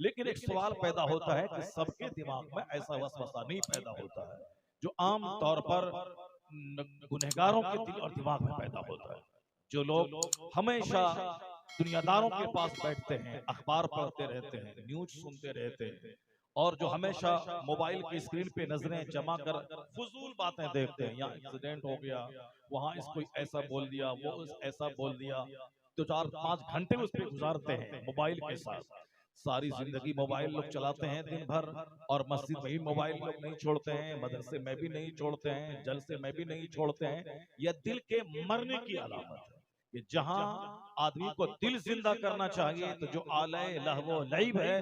लेकिन एक सवाल पैदा होता है कि सबके दिमाग में ऐसा वसवसा नहीं पैदा होता है जो आम तौर पर गुनहगारों के दिल और दिमाग में पैदा होता है। जो लोग हमेशा दुनियादारों के पास बैठते हैं, अखबार पढ़ते रहते हैं, न्यूज सुनते रहते हैं, और जो हमेशा मोबाइल की स्क्रीन पे नजरें जमा कर फजूल बातें देखते हैं, यहाँ एक्सीडेंट हो गया, वहां इसको ऐसा बोल दिया, वो ऐसा बोल दिया, तो 4-5 घंटे उस पर गुजारते हैं मोबाइल के साथ। सारी जिंदगी मोबाइल लोग चलाते हैं दिन भर, और मस्जिद में भी मोबाइल लोग नहीं छोड़ते हैं, मदरसे में भी नहीं छोड़ते हैं, जलसे में भी नहीं छोड़ते हैं। यह दिल के मरने की अलामत है कि जहां आदमी को दिल जिंदा करना चाहिए तो जो आलय लहवो लईब है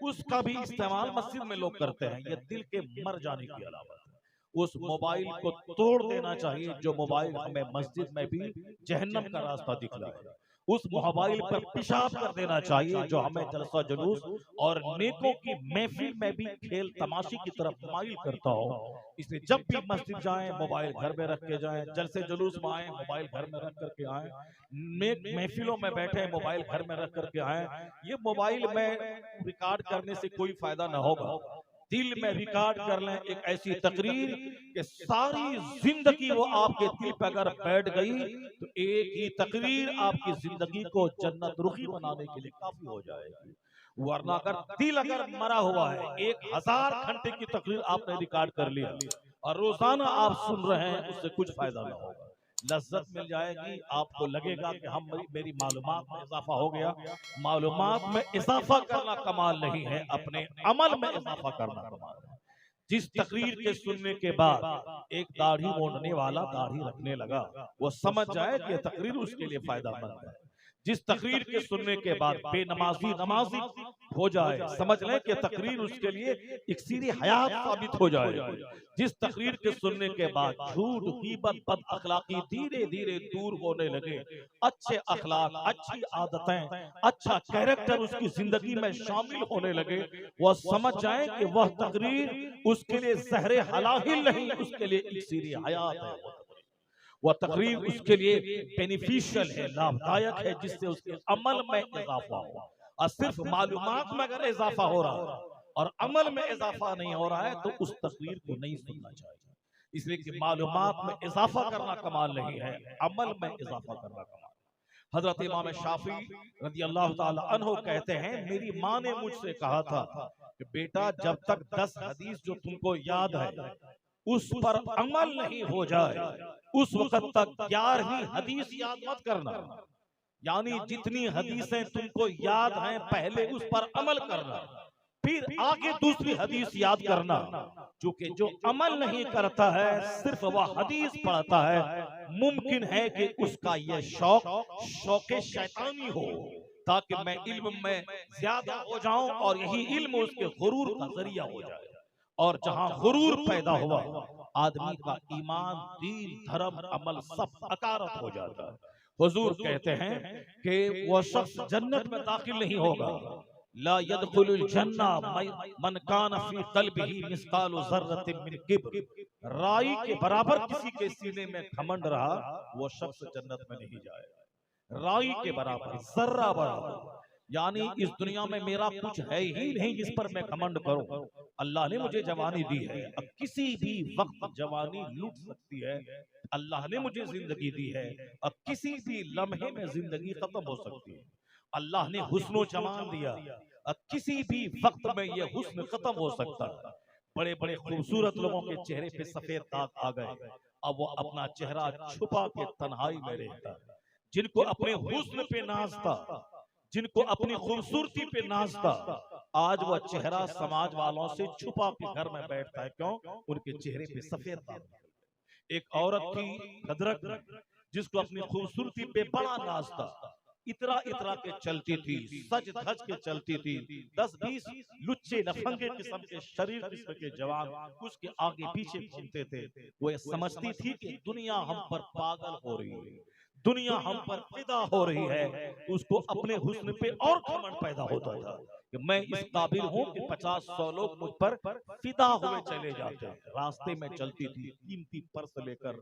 उसका भी इस्तेमाल मस्जिद में लोग करते हैं। यह दिल के मर जाने की अलामत है। उस मोबाइल को तोड़ देना चाहिए जो मोबाइल हमें मस्जिद में भी जहन्नम का रास्ता दिखलाए। उस मोबाइल पर पेशाब कर देना चाहिए जो हमें जलसा जुलूस और नेकों की महफिल में भी खेल तमाशी की तरफ माइल करता हो। इसलिए जब भी मस्जिद जाएं मोबाइल घर में रख के जाएं, जलसे जुलूस में आए मोबाइल घर में रख करके आए, महफिलों में बैठे मोबाइल घर में रख करके आए। ये मोबाइल में रिकॉर्ड करने से कोई फायदा ना होगा। दिल में रिकॉर्ड कर लें एक ऐसी तकरीर कि सारी जिंदगी वो आपके दिल पर अगर बैठ गई तो एक ही तकरीर आपकी जिंदगी को जन्नत रुखी बनाने के लिए काफी हो जाएगी। वरना अगर दिल अगर मरा हुआ है, 1000 घंटे की तकरीर आपने रिकॉर्ड कर लिया और रोजाना आप सुन रहे हैं, उससे कुछ फायदा ना होगा। लज्जत मिल जाएगी, आपको लगेगा कि हम मेरी मालूमात में इजाफा हो गया। मालूमात में इजाफा करना कमाल नहीं है, अपने अमल में इजाफा करना कमाल है। जिस तकरीर के सुनने के बाद एक दाढ़ी मोड़ने वाला दाढ़ी रखने लगा, वो समझ जाए कि तकरीर उसके लिए फायदेमंद है। जिस तकरीर के सुनने के बाद बेनमाजी नमाजी हो जाए, समझ लें कि तकरीर उसके लिए इक्सीर हयात साबित हो जाए। जिस तकरीर के सुनने के बाद झूठ गीबत बद अखलाकी धीरे धीरे दूर होने लगे, अच्छे अखलाक, अच्छी आदतें, अच्छा कैरेक्टर उसकी जिंदगी में शामिल होने लगे, वह समझ जाए कि वह तकरीर उसके लिए जहरे हलाहिल नहीं, उसके लिए इक्सीर हयात है। वह तकरीर उसके लिए बेनिफिशियल है, लाभदायक है, जिससे उसके अमल में इजाफा हो। और सिर्फ मालूमात में अगर इजाफा हो रहा है और अमल में इजाफा नहीं हो रहा है तो उस तकरीर को नहीं सुनना चाहिए। इसलिए कि मालूमात में इजाफा करना कमाल नहीं है, अमल में इजाफा करना कमाल। हजरत इमाम शाफी रज़ी अल्लाह ताला अन्हु कहते हैं, मेरी माँ ने मुझसे कहा था कि बेटा, जब तक 10 हदीस जो तुमको याद है उस पर अमल नहीं हो जाए, उस वक्त तक 11वीं हदीस याद मत करना। यानी जितनी हदीसें तुमको याद हैं पहले उस पर अमल करना, फिर आगे दूसरी हदीस याद करना। क्योंकि जो अमल नहीं करता है, सिर्फ वह हदीस पढ़ता है, मुमकिन है कि उसका यह शौक शैतानी हो, ताकि मैं इल्म में ज्यादा हो जाऊं और यही इल्म उसके गुरूर का जरिया हो जाए। और जहां गुरूर पैदा हुआ, आदमी का ईमान, दीन, धर्म, अमल सब अकारत हो जाता है। हुजूर कहते हैं कि वह शख्स जन्नत में दाखिल नहीं होगा, ला यदखुलुल जन्ना मन कान फी क़ल्बिही मिस्कालु ज़र्रतिन मिन किब्र। राई के बराबर किसी के सीने में घमंड रहा, वो शख्स जन्नत में नहीं जाएगा। राई के बराबर, जर्रा बराबर, यानी इस दुनिया में मेरा कुछ है ही नहीं जिस पर मैं घमंड करूं। अल्लाह ने मुझे जवानी दी है, अब किसी भी वक्त जवानी लूट सकती है। अल्लाह ने मुझे जिंदगी दी है, अब किसी भी लम्हे में जिंदगी खत्म हो सकती है। अल्लाह ने हुस्न जमान दिया, अब किसी भी वक्त में यह हुस्न खत्म हो सकता है। बड़े बड़े खूबसूरत लोगों के चेहरे पे सफेद दाग आ गए, अब वो अपना चेहरा छुपा के तन्हाई में रहता है। जिनको अपने हुस्न पे नाज था, जिनको अपनी खूबसूरती पे नाज था, आज वह चेहरा समाज वालों से छुपा के घर में बैठता है। क्यों? उनके चेहरे पे सफेद दाग। एक औरत थी खदरक, जिसको अपनी खूबसूरती पे बड़ा नाज था, इतरा इतरा के चलती थी, सज धज के चलती थी। 10-20 लुच्चे लफंगे किस्म के शरीर किस्म के जवान उसके आगे पीछे घूमते थे। वो ये समझती थी कि दुनिया हम पर पागल हो रही है, दुनिया हम पर फिदा हो रही है। उसको अपने हुस्न पे और घमंड पैदा होता था कि मैं इस काबिल हूं कि 50-100 लोग मुझ पर फिदा हुए चले जाते हैं। रास्ते में चलती थी, कीमती पर्स लेकर,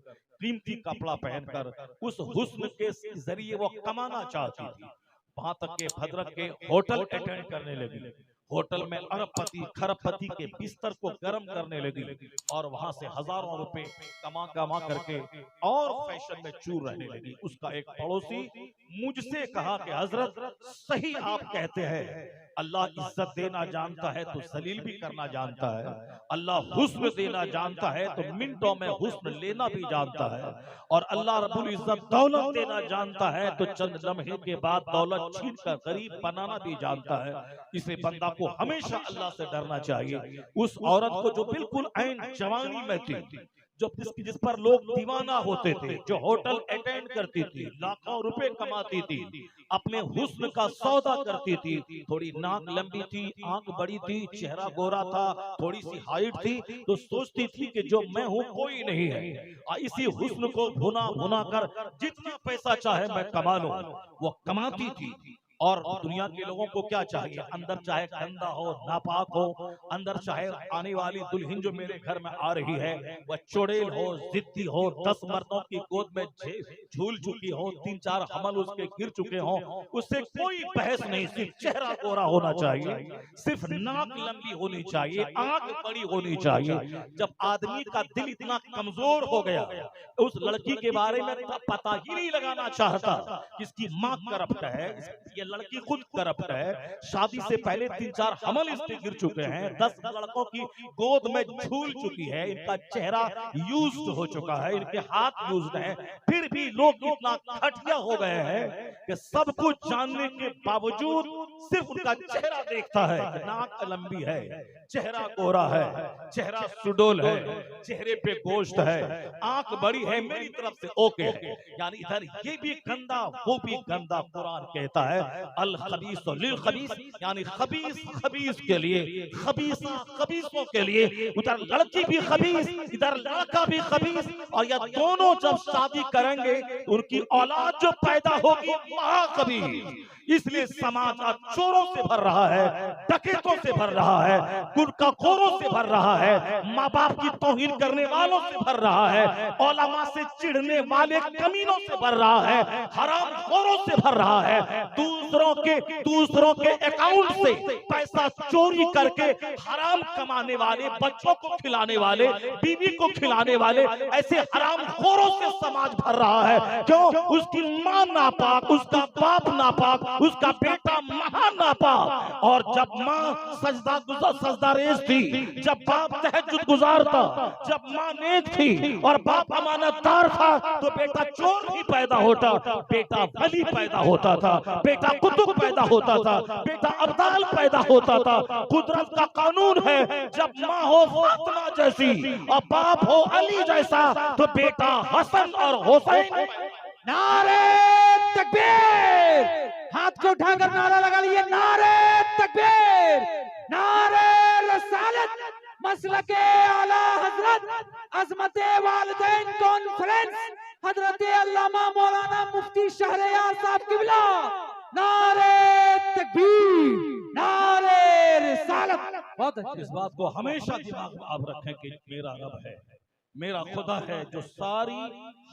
कीमती कपड़ा पहनकर, उस हुस्न के जरिए वो कमाना चाहती थी। वहां तक के भद्रक के होटल अटेंड करने लगी, होटल में अरबपति खरबपति के बिस्तर को गर्म करने लगी और वहां से हजारों रुपए कमा कमा करके और फैशन में चूर रहने लगी। उसका एक पड़ोसी मुझसे कहा कि हजरत सही आप कहते हैं, अल्लाह इज्जत देना जानता है तो जलील भी करना जानता है, अल्लाह हुस्न देना जानता है तो मिनटों में हुस्न लेना भी जानता है, और अल्लाह रब्बुल इज्जत दौलत देना जानता है तो चंद लम्हे के बाद दौलत छीन कर गरीब बनाना भी जानता है। इसे बंदा को हमेशा अल्लाह से डरना चाहिए। उस औरत को जो बिल्कुल ऐन जवानी में थी, जो जिस पर लोग दीवाना होते थे, जो होटल अटेंड करती थी, लाखों रुपए कमाती थी, अपने हुस्न का सौदा करती थी, थोड़ी नाक लंबी थी, आंख बड़ी थी, चेहरा गोरा था, थोड़ी सी हाइट थी, तो सोचती थी कि जो मैं हूं कोई नहीं है, इसी हुस्न को भुना भुना कर जितना पैसा चाहे मैं कमा लूं, वो कमाती थी। और दुनिया के लोगों को क्या चाहिए, अंदर चाहे गंदा हो, नापाक हो, अंदर चाहे आने वाली दुल्हन जो मेरे घर में आ रही है वह चुड़ैल हो, जिद्दी हो, 10 मर्दों की गोद में झूल चुकी हो, 3-4 हमल उसके गिर चुके हो, उससे कोई बहस नहीं। सिर्फ चेहरा गोरा होना चाहिए, सिर्फ नाक लंबी होनी चाहिए, आंख बड़ी होनी चाहिए। जब आदमी का दिल इतना कमजोर हो गया, उस लड़की के बारे में पता ही नहीं लगाना चाहता, इसकी माँ करप्ट है, ये लड़की खुद करप्ट है, शादी से पहले 3-4 हमल इसके गिर चुके हैं, 10 लड़कों की गोद में झूल चुकी है, इनका चेहरा यूज्ड हो चुका है, इनके हाथ यूज्ड हैं, फिर भी लोग इतना घटिया हो गए हैं कि सब कुछ जानने के बावजूद सिर्फ उनका चेहरा देखता है। नाक लंबी है, चेहरा गोरा है, चेहरा सुडोल है, चेहरे पे गोश्त है, आंख बड़ी है, मेरी तरफ से ओके है, यानी इधर ये भी गंदा वो भी गंदा। कुरान कहता है अल खबीस लिल खबीस, यानी खबीस खबीस के लिए, खबीसा खबीसों के लिए, उधर लड़की भी खबीस, इधर लड़का भी खबीस, और ये दोनों जब शादी करेंगे उनकी औलाद जो पैदा होगी महाखबीस। इसलिए समाज आज चोरों से भर रहा है, डकैतों से भर रहा है, गुरकाखोरों से भर रहा है, माँ बाप की तौहीन करने वालों से भर रहा है, औलमा से चिढ़ने वाले कमीनों से भर रहा है, हरामखोरों से भर रहा है, दूसरों के अकाउंट से पैसा चोरी करके हराम कमाने वाले, बच्चों को खिलाने वाले, बीवी को खिलाने वाले, ऐसे हरामखोरों से समाज भर रहा है। क्यों? उसकी माँ नापाक, उसका बाप नापाक, उसका बेटा महा नापाक। और जब माँ सजदारेज थी, जब बाप तहज्जुद गुजार था, जब माँ नेक थी और बाप अमानतदार था, तो बेटा चोर भी पैदा होता, बेटा वली पैदा होता था, बेटा कुतुब पैदा होता था, बेटा अब्दाल पैदा होता था। कुदरत का कानून है, जब माँ हो फातिमा जैसी और बाप हो अली जैसा, तो बेटा हसन और हुसैन। नारे तकबीर, हाथ को उठाकर नारा लगा लिए, नारे तकबीर, नारे रसालत, मसलके आला हजरत अजमत वालिदैन कॉन्फ्रेंस हजरत अल्लामा मौलाना मुफ्ती शहरयार साहब किबला, नारे तकबीर, नारे रिसालत। बहुत अच्छी। इस बात को हमेशा दिमाग में आप रखें कि मेरा रब है, मेरा खुदा है जो सारी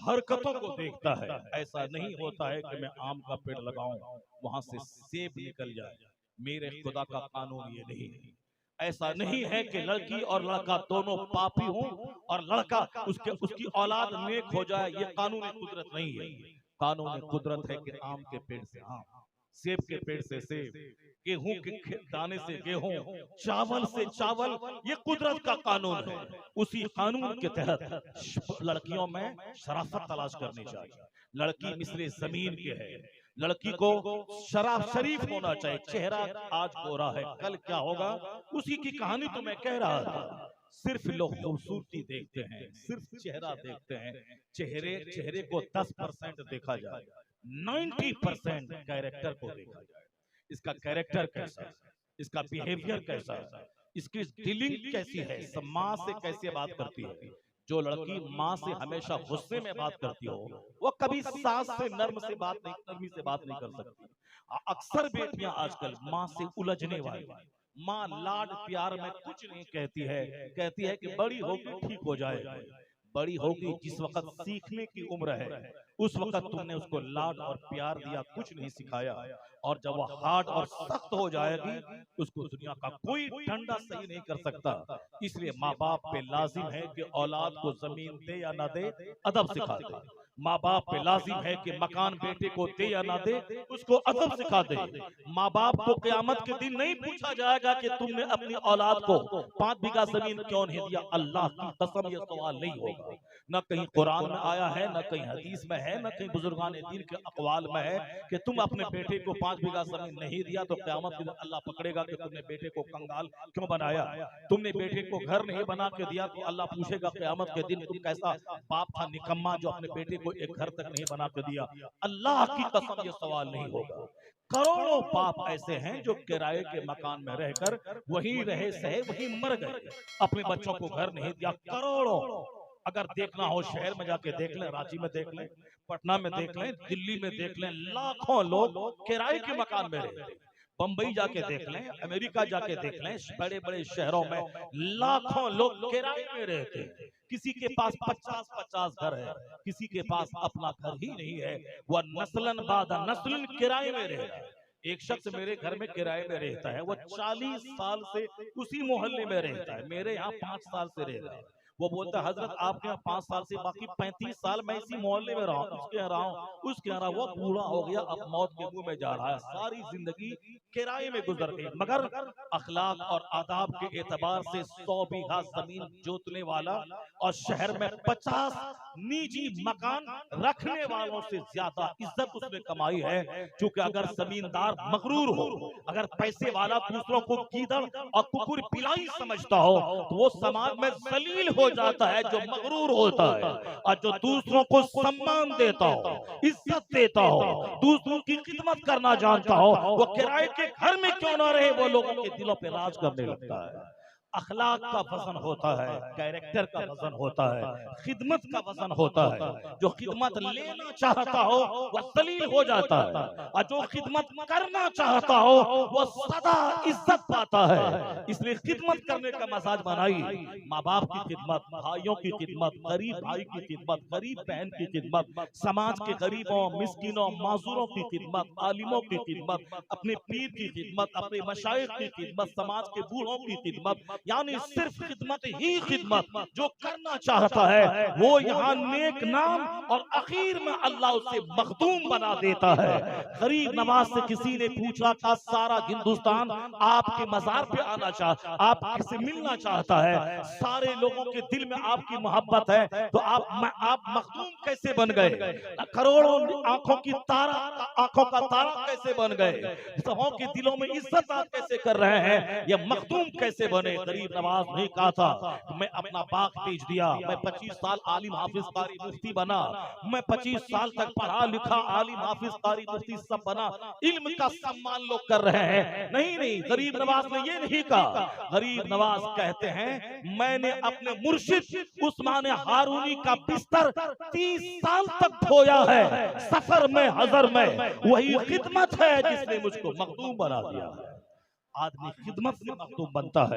हरकतों को देखता है। ऐसा नहीं होता है कि मैं आम का पेड़ लगाऊं वहां से सेब निकल जाए, मेरे खुदा का कानून ये नहीं है। ऐसा नहीं है कि लड़की और लड़का दोनों पापी हों और लड़का उसकी औलाद नेक हो जाए, ये कानून कुदरत नहीं है। कानून कुदरत है कि आम के पेड़ से आम, सेब के पेड़ से सेब, गेहूं के दाने से गेहूं, चावल से चावल, ये कुदरत का कानून है। उसी कानून के तहत लड़कियों में शराफत तलाश करनी चाहिए। लड़की मिसले जमीन के है, लड़की को शराब शरीफ होना चाहिए। चेहरा आज गोरा है, कल क्या होगा उसी की कहानी तो मैं कह रहा था। सिर्फ लोग खूबसूरती देखते हैं, सिर्फ चेहरा देखते हैं। चेहरे को 10% देखा जाए, 90% कैरेक्टर को देखा जाए। इसका कैरेक्टर कैसा है, इसका बिहेवियर कैसा है, इसकी डीलिंग कैसी है, माँ से कैसे बात करती है। जो लड़की माँ से हमेशा गुस्से में बात करती हो, वो कभी सास से नरमी से बात नहीं कर सकती। अक्सर बेटियां आजकल माँ से उलझने वाली, माँ लाड प्यार में कुछ नहीं कहती है, कहती है कि बड़ी होकर ठीक हो जाएगी। बड़ी होगी, जिस वक्त सीखने की उम्र है उस वक्त तुमने उसको लाड और प्यार दिया, कुछ नहीं सिखाया, और जब वो हार्ड और सख्त हो जाएगी उसको दुनिया का कोई डंडा सही नहीं कर सकता। इसलिए माँ बाप पे लाजिम है कि औलाद को जमीन दे या ना दे, अदब सिखा दे। माँ बाप पे लाजिम है कि मकान बेटे को दे या ना दे, उसको अदब सिखा दे। माँ बाप को क़यामत के दिन नहीं पूछा जाएगा कि तुमने अपनी औलाद को 5 बीघा जमीन क्यों नहीं दिया। अल्लाह की कसम ये सवाल नहीं होगा। न कहीं कुरान में आया है, न कहीं हदीस में है, न कहीं बुजुर्गान दीन के अक़वाल में है कि तुम अपने बेटे को 5 बीघा जमीन नहीं दिया तो क़यामत के दिन अल्लाह पकड़ेगा कि तुमने बेटे को कंगाल क्यों बनाया। तुमने बेटे को घर नहीं बना के दिया तो अल्लाह पूछेगा क़यामत के दिन तुम कैसा बाप था निकम्मा जो अपने बेटे को एक घर तक नहीं बना के दिया। अल्लाह की कसम ये सवाल नहीं होगा। करोड़ों बाप ऐसे हैं जो किराए के मकान में रहकर वहीं रहे सहे वहीं मर गए, अपने बच्चों को घर नहीं दिया। करोड़ों, अगर देखना हो शहर में जाके देख लें, रांची में देख लें, पटना में देख लें, दिल्ली में देख लें, लाखों लोग किराए के मकान में रहते हैं। बंबई जाके देख लें, अमेरिका जाके देख लें, बड़े बड़े शहरों में लाखों लोग किराए में रहते हैं। किसी के पास 50-50 घर है, किसी के पास अपना घर ही नहीं है, वह नस्लन बाद नस्लन किराए में रह रहा है। एक शख्स मेरे घर में किराए में रहता है, वो 40 साल से उसी मोहल्ले में रहता है, मेरे यहाँ 5 साल से रह रहा है। वो बोलता है हजरत आपके यहाँ 5 साल से, बाकी 35 साल मैं इसी मोहल्ले में रहा हूँ, उसके यहाँ रहा हूँ, उसके यहाँ रहा। वो बूढ़ा हो गया, अब मौत के मुंह में जा रहा है, सारी जिंदगी किराए में गुजर गई। मगर अखलाक और आदाब के एतबार से 100 बीघा जमीन जोतने वाला और शहर में 50 निजी मकान रखने वालों से ज्यादा इज्जत उसने कमाई है। क्योंकि अगर जमींदार मगरूर हो, अगर पैसे वाला दूसरों को गीदड़ और कुकुर पिलाई समझता हो तो वो समाज में जलील हो जाता है। जो मगरूर होता है और जो दूसरों को सम्मान देता हो, इज्जत देता हो, दूसरों की खिदमत करना जानता हो, वो किराए के घर में क्यों ना रहे, वो लोगों के दिलों पे राज करने लगता है। अखलाक का वजन होता है, कैरेक्टर का वजन होता है, खिदमत का वजन होता है। जो खिदमत लेना चाहता हो वह जलील हो जाता है, और जो खिदमत करना चाहता हो वह सदा इज्जत पाता है। इसलिए खिदमत करने का मजाज बनाइए। माँ बाप की खिदमत, भाइयों की खिदमत, गरीब भाई की खिदमत, गरीब बहन की खिदमत, समाज के गरीबों, मिस्किनों, माजूरों की खिदमत, आलिमों की खिदमत, अपने पीर की खिदमत, अपने मशाइख की खिदमत, समाज के बूढ़ों की खिदमत, यानी सिर्फ खिदमत ही खिदमत। जो करना चाहता है वो यहाँ नेक नाम और आखिर में अल्लाह उसे मखदूम बना देता है। गरीब नवाज से किसी ने पूछा था सारा हिंदुस्तान आपके मजार पे आना चाहता, आपसे मिलना चाहता है, सारे लोगों के दिल में आपकी मोहब्बत है, तो आप मखदूम कैसे बन गए? करोड़ों आंखों की तारा, आंखों का तारा कैसे बन गए? सबों के दिलों में इज्जत आप कैसे कर रहे हैं? ये मखदूम कैसे बने? गरीब नवाज नहीं कहा था मैं अपना बाग बेच दिया, मैं 25 साल आलिम हाफिज कारी मुफ्ती बना, मैं 25 साल तक पढ़ा लिखा आलिम हाफिज कारी मुफ्ती सब बना, इल्म का सम्मान लोग कर रहे हैं। नहीं नहीं, गरीब नवाज ने ये नहीं कहा। गरीब नवाज कहते हैं मैंने अपने मुर्शिद उस्मान हारूनी का बिस्तर 30 साल तक धोया है, सफर में हजर में, वही खिदमत है जिसने मुझको मखदूम बना दिया है। आदमी खिदमत से मखदूम बनता है,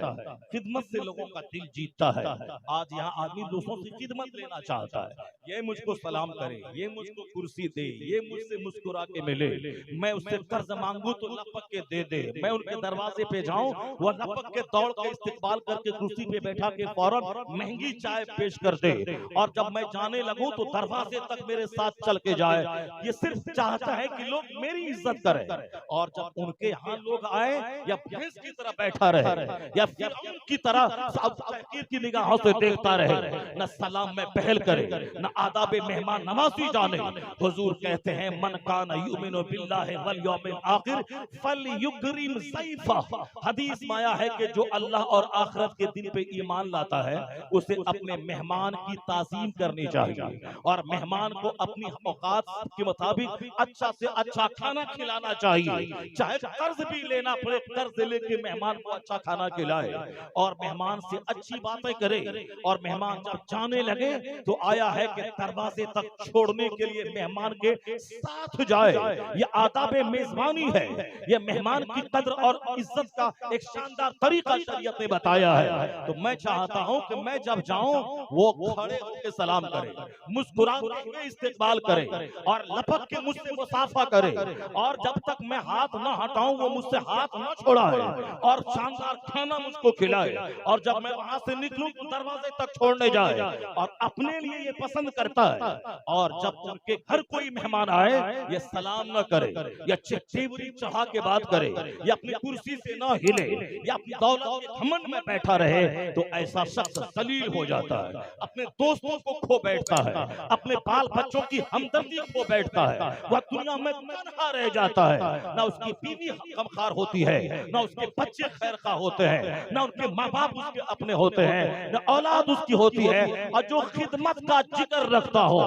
खिदमत से लोगों का दिल जीतता है। आज यहाँ आदमी दूसरों से खिदमत लेना चाहता है, ये मुझको सलाम करे, ये मुझको कुर्सी दे, ये मुझसे मुस्कुरा के मिले, मैं उससे कर्ज मांगू तो लपक के दे दे, मैं उनके दरवाजे पे जाऊं वो लपक के दौड़ के इस्तेकबाल करके कुर्सी पे बैठा के फौरन महंगी चाय पेश कर दे, और जब मैं जाने लगूं तो दरवाजे तक मेरे साथ चल के जाए। ये सिर्फ चाहता है कि लोग मेरी इज्जत करें, और जब उनके यहाँ लोग आए या भैंस की तरह बैठा रहे या फिरौन की तरह तहकीर की निगाहों से देखता रहे, न सलाम में पहल करे, न आदाब मेहमान नवाजी जाने। हुजूर कहते हैं मन कान युमिनु बिल्लाहि वल यौमिल आखिर फलयुकरिम ज़ैफा। हदीस में आया है कि जो अल्लाह और आखिरत के दिन पे ईमान लाता है उसे अपने मेहमान की ताज़ीम करनी चाहिए, और मेहमान को अपनी औकात के मुताबिक अच्छा से अच्छा खाना खिलाना चाहिए। चाहे कर्ज भी लेना पड़े कर्ज से लेके मेहमान को अच्छा खाना खिलाए और मेहमान से अच्छी बातें करे, और मेहमान जब जाने लगे तो आया है कि दरवाजे तक छोड़ने के लिए मेहमान के साथ जाए। ये आदाब मेजबानी है, ये मेहमान की कद्र और इज्जत का एक शानदार तरीका शरीयत ने बताया है। तो मैं चाहता हूं कि मैं जब जाऊं वो खड़े होकर सलाम करे, मुस्कुराते हुए इस्तेकबाल करे और लपक के मुझसे मुसाफा करे, और जब तक मैं हाथ ना हटाऊं वो मुझसे हाथ ना छोड़ाए और शानदार खाना मुझको खिलाए, और जब मैं वहां से निकलूं तो दरवाजे तक छोड़ने जाए और अपने लिए ये पसंद करता है। और जब उनके घर कोई मेहमान आए ये सलाम न करे, या टेबरी चढ़ा के बात करे, या अपनी कुर्सी से ना हिले, या अपनी दौलत के घमंड में बैठा रहे, तो ऐसा शख्स जलील हो जाता है, अपने दोस्तों को खो बैठता है, अपने बाल बच्चों की हमदर्दी खो बैठता है, वह दुनिया में तन्हा रह जाता है। ना उसकी बीवी गमखार होती है, ना उसके बच्चे खैरखा होते हैं, ना उनके माँ बाप उसके अपने होते हैं, ना औलाद उसकी होती है। और जो खिदमत का जिक्र रखता हो,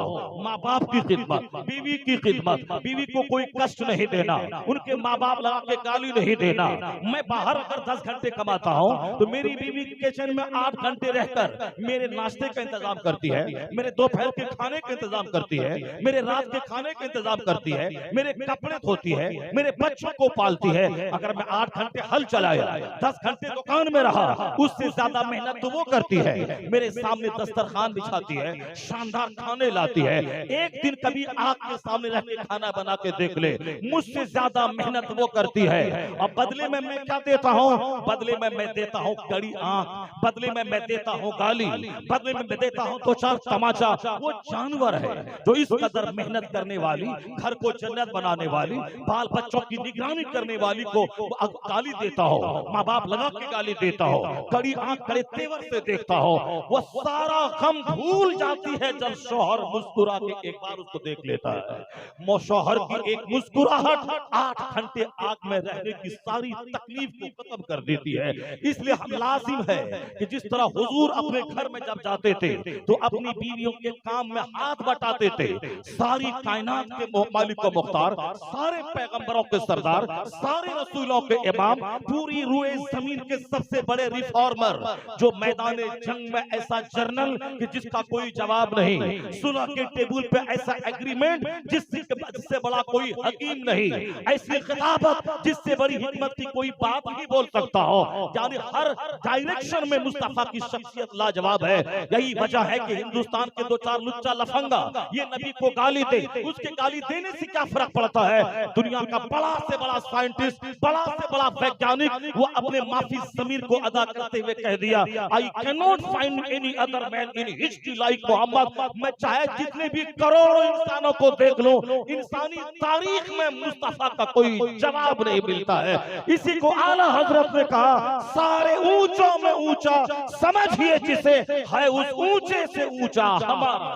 माँ बाप की खिदमत, बीवी की खिदमत, बीवी को कोई कष्ट नहीं देना, उनके माँ बाप लगा के गाली नहीं देना। मैं बाहर अगर 10 घंटे कमाता हूँ तो मेरी बीवी किचन में 8 घंटे रहकर मेरे नाश्ते का इंतजाम करती है, मेरे दोपहर के खाने का इंतजाम करती है, मेरे रात के खाने का इंतजाम करती है, मेरे कपड़े धोती है, मेरे बच्चों को पालती है। अगर मैं 8 घंटे हल चलाया, 10 घंटे दुकान में रहा, उससे ज्यादा मेहनत तो वो करती है। मेरे सामने दस्तरखान बिछाती है, शानदार खाने लाती है। एक दिन कभी आग के सामने रह के खाना बना के देख ले, मुझसे ज्यादा मेहनत वो करती है। और बदले में मैं क्या देता हूँ? बदले में मैं देता हूँ कड़ी आंख, बदले में मैं देता हूँ गाली, बदले में मैं देता हूँ तो 4 तमाचा। वो जानवर है जो इस कदर मेहनत करने वाली, घर को जन्नत बनाने वाली, बाल बच्चों की निगरानी करने वाली को गाली देता हो, माँ बाप लगा के गाली देता हो, कड़ी आंख कड़े तेवर से देखता हो, वो सारा गम भूल जाती है जब शौहर मुस्कुरा के एक बार उसको देख लेता है। शौहर की एक मुस्कुराहट 8 घंटे आग में रहने की सारी तकलीफ को खत्म कर देती है। इसलिए हम लाजिम है कि जिस तरह हुजूर अपने घर में जब जाते थे तो अपनी बीवियों के काम में हाथ बटाते थे, सारी कायनात के मालिक व मुख्तार, सारे पैगंबरों के सरदार, सारे रसूलों के इमाम, पूरी रूए जमीन के सबसे बड़े रिफॉर्मर, जो मैदान जंग में ऐसा जर्नल कि जिसका कोई जवाब नहीं, सुलह के टेबल पे ऐसा एग्रीमेंट जिससे बड़ा कोई हकीम नहीं, ऐसी खिताबत जिससे बड़ी हिकमत की कोई बात नहीं बोल सकता हो। यानी हर डायरेक्शन में मुस्तफा की शख्सियत लाजवाब है। यही वजह है कि हिंदुस्तान के 2-4 लुच्चा लफंगा ये नबी को गाली दे, उसके गाली देने से क्या फर्क पड़ता है? दुनिया का बड़ा से बड़ा साइंटिस्ट, बड़ा से बड़ा वैज्ञानिक, वो अपने माफी ज़मीर को अदा करते हुए कह दिया, I can not find any other man in history like Muhammad. मैं चाहे जितने भी करोड़ों इंसानों को देख लो, इंसानी तारीख में मुस्तफा का कोई जवाब नहीं मिलता है। इसी को आला हजरत ने कहा, सारे ऊंचों में ऊंचा समझिए जिसे, है उस ऊंचे से ऊंचा हमारा।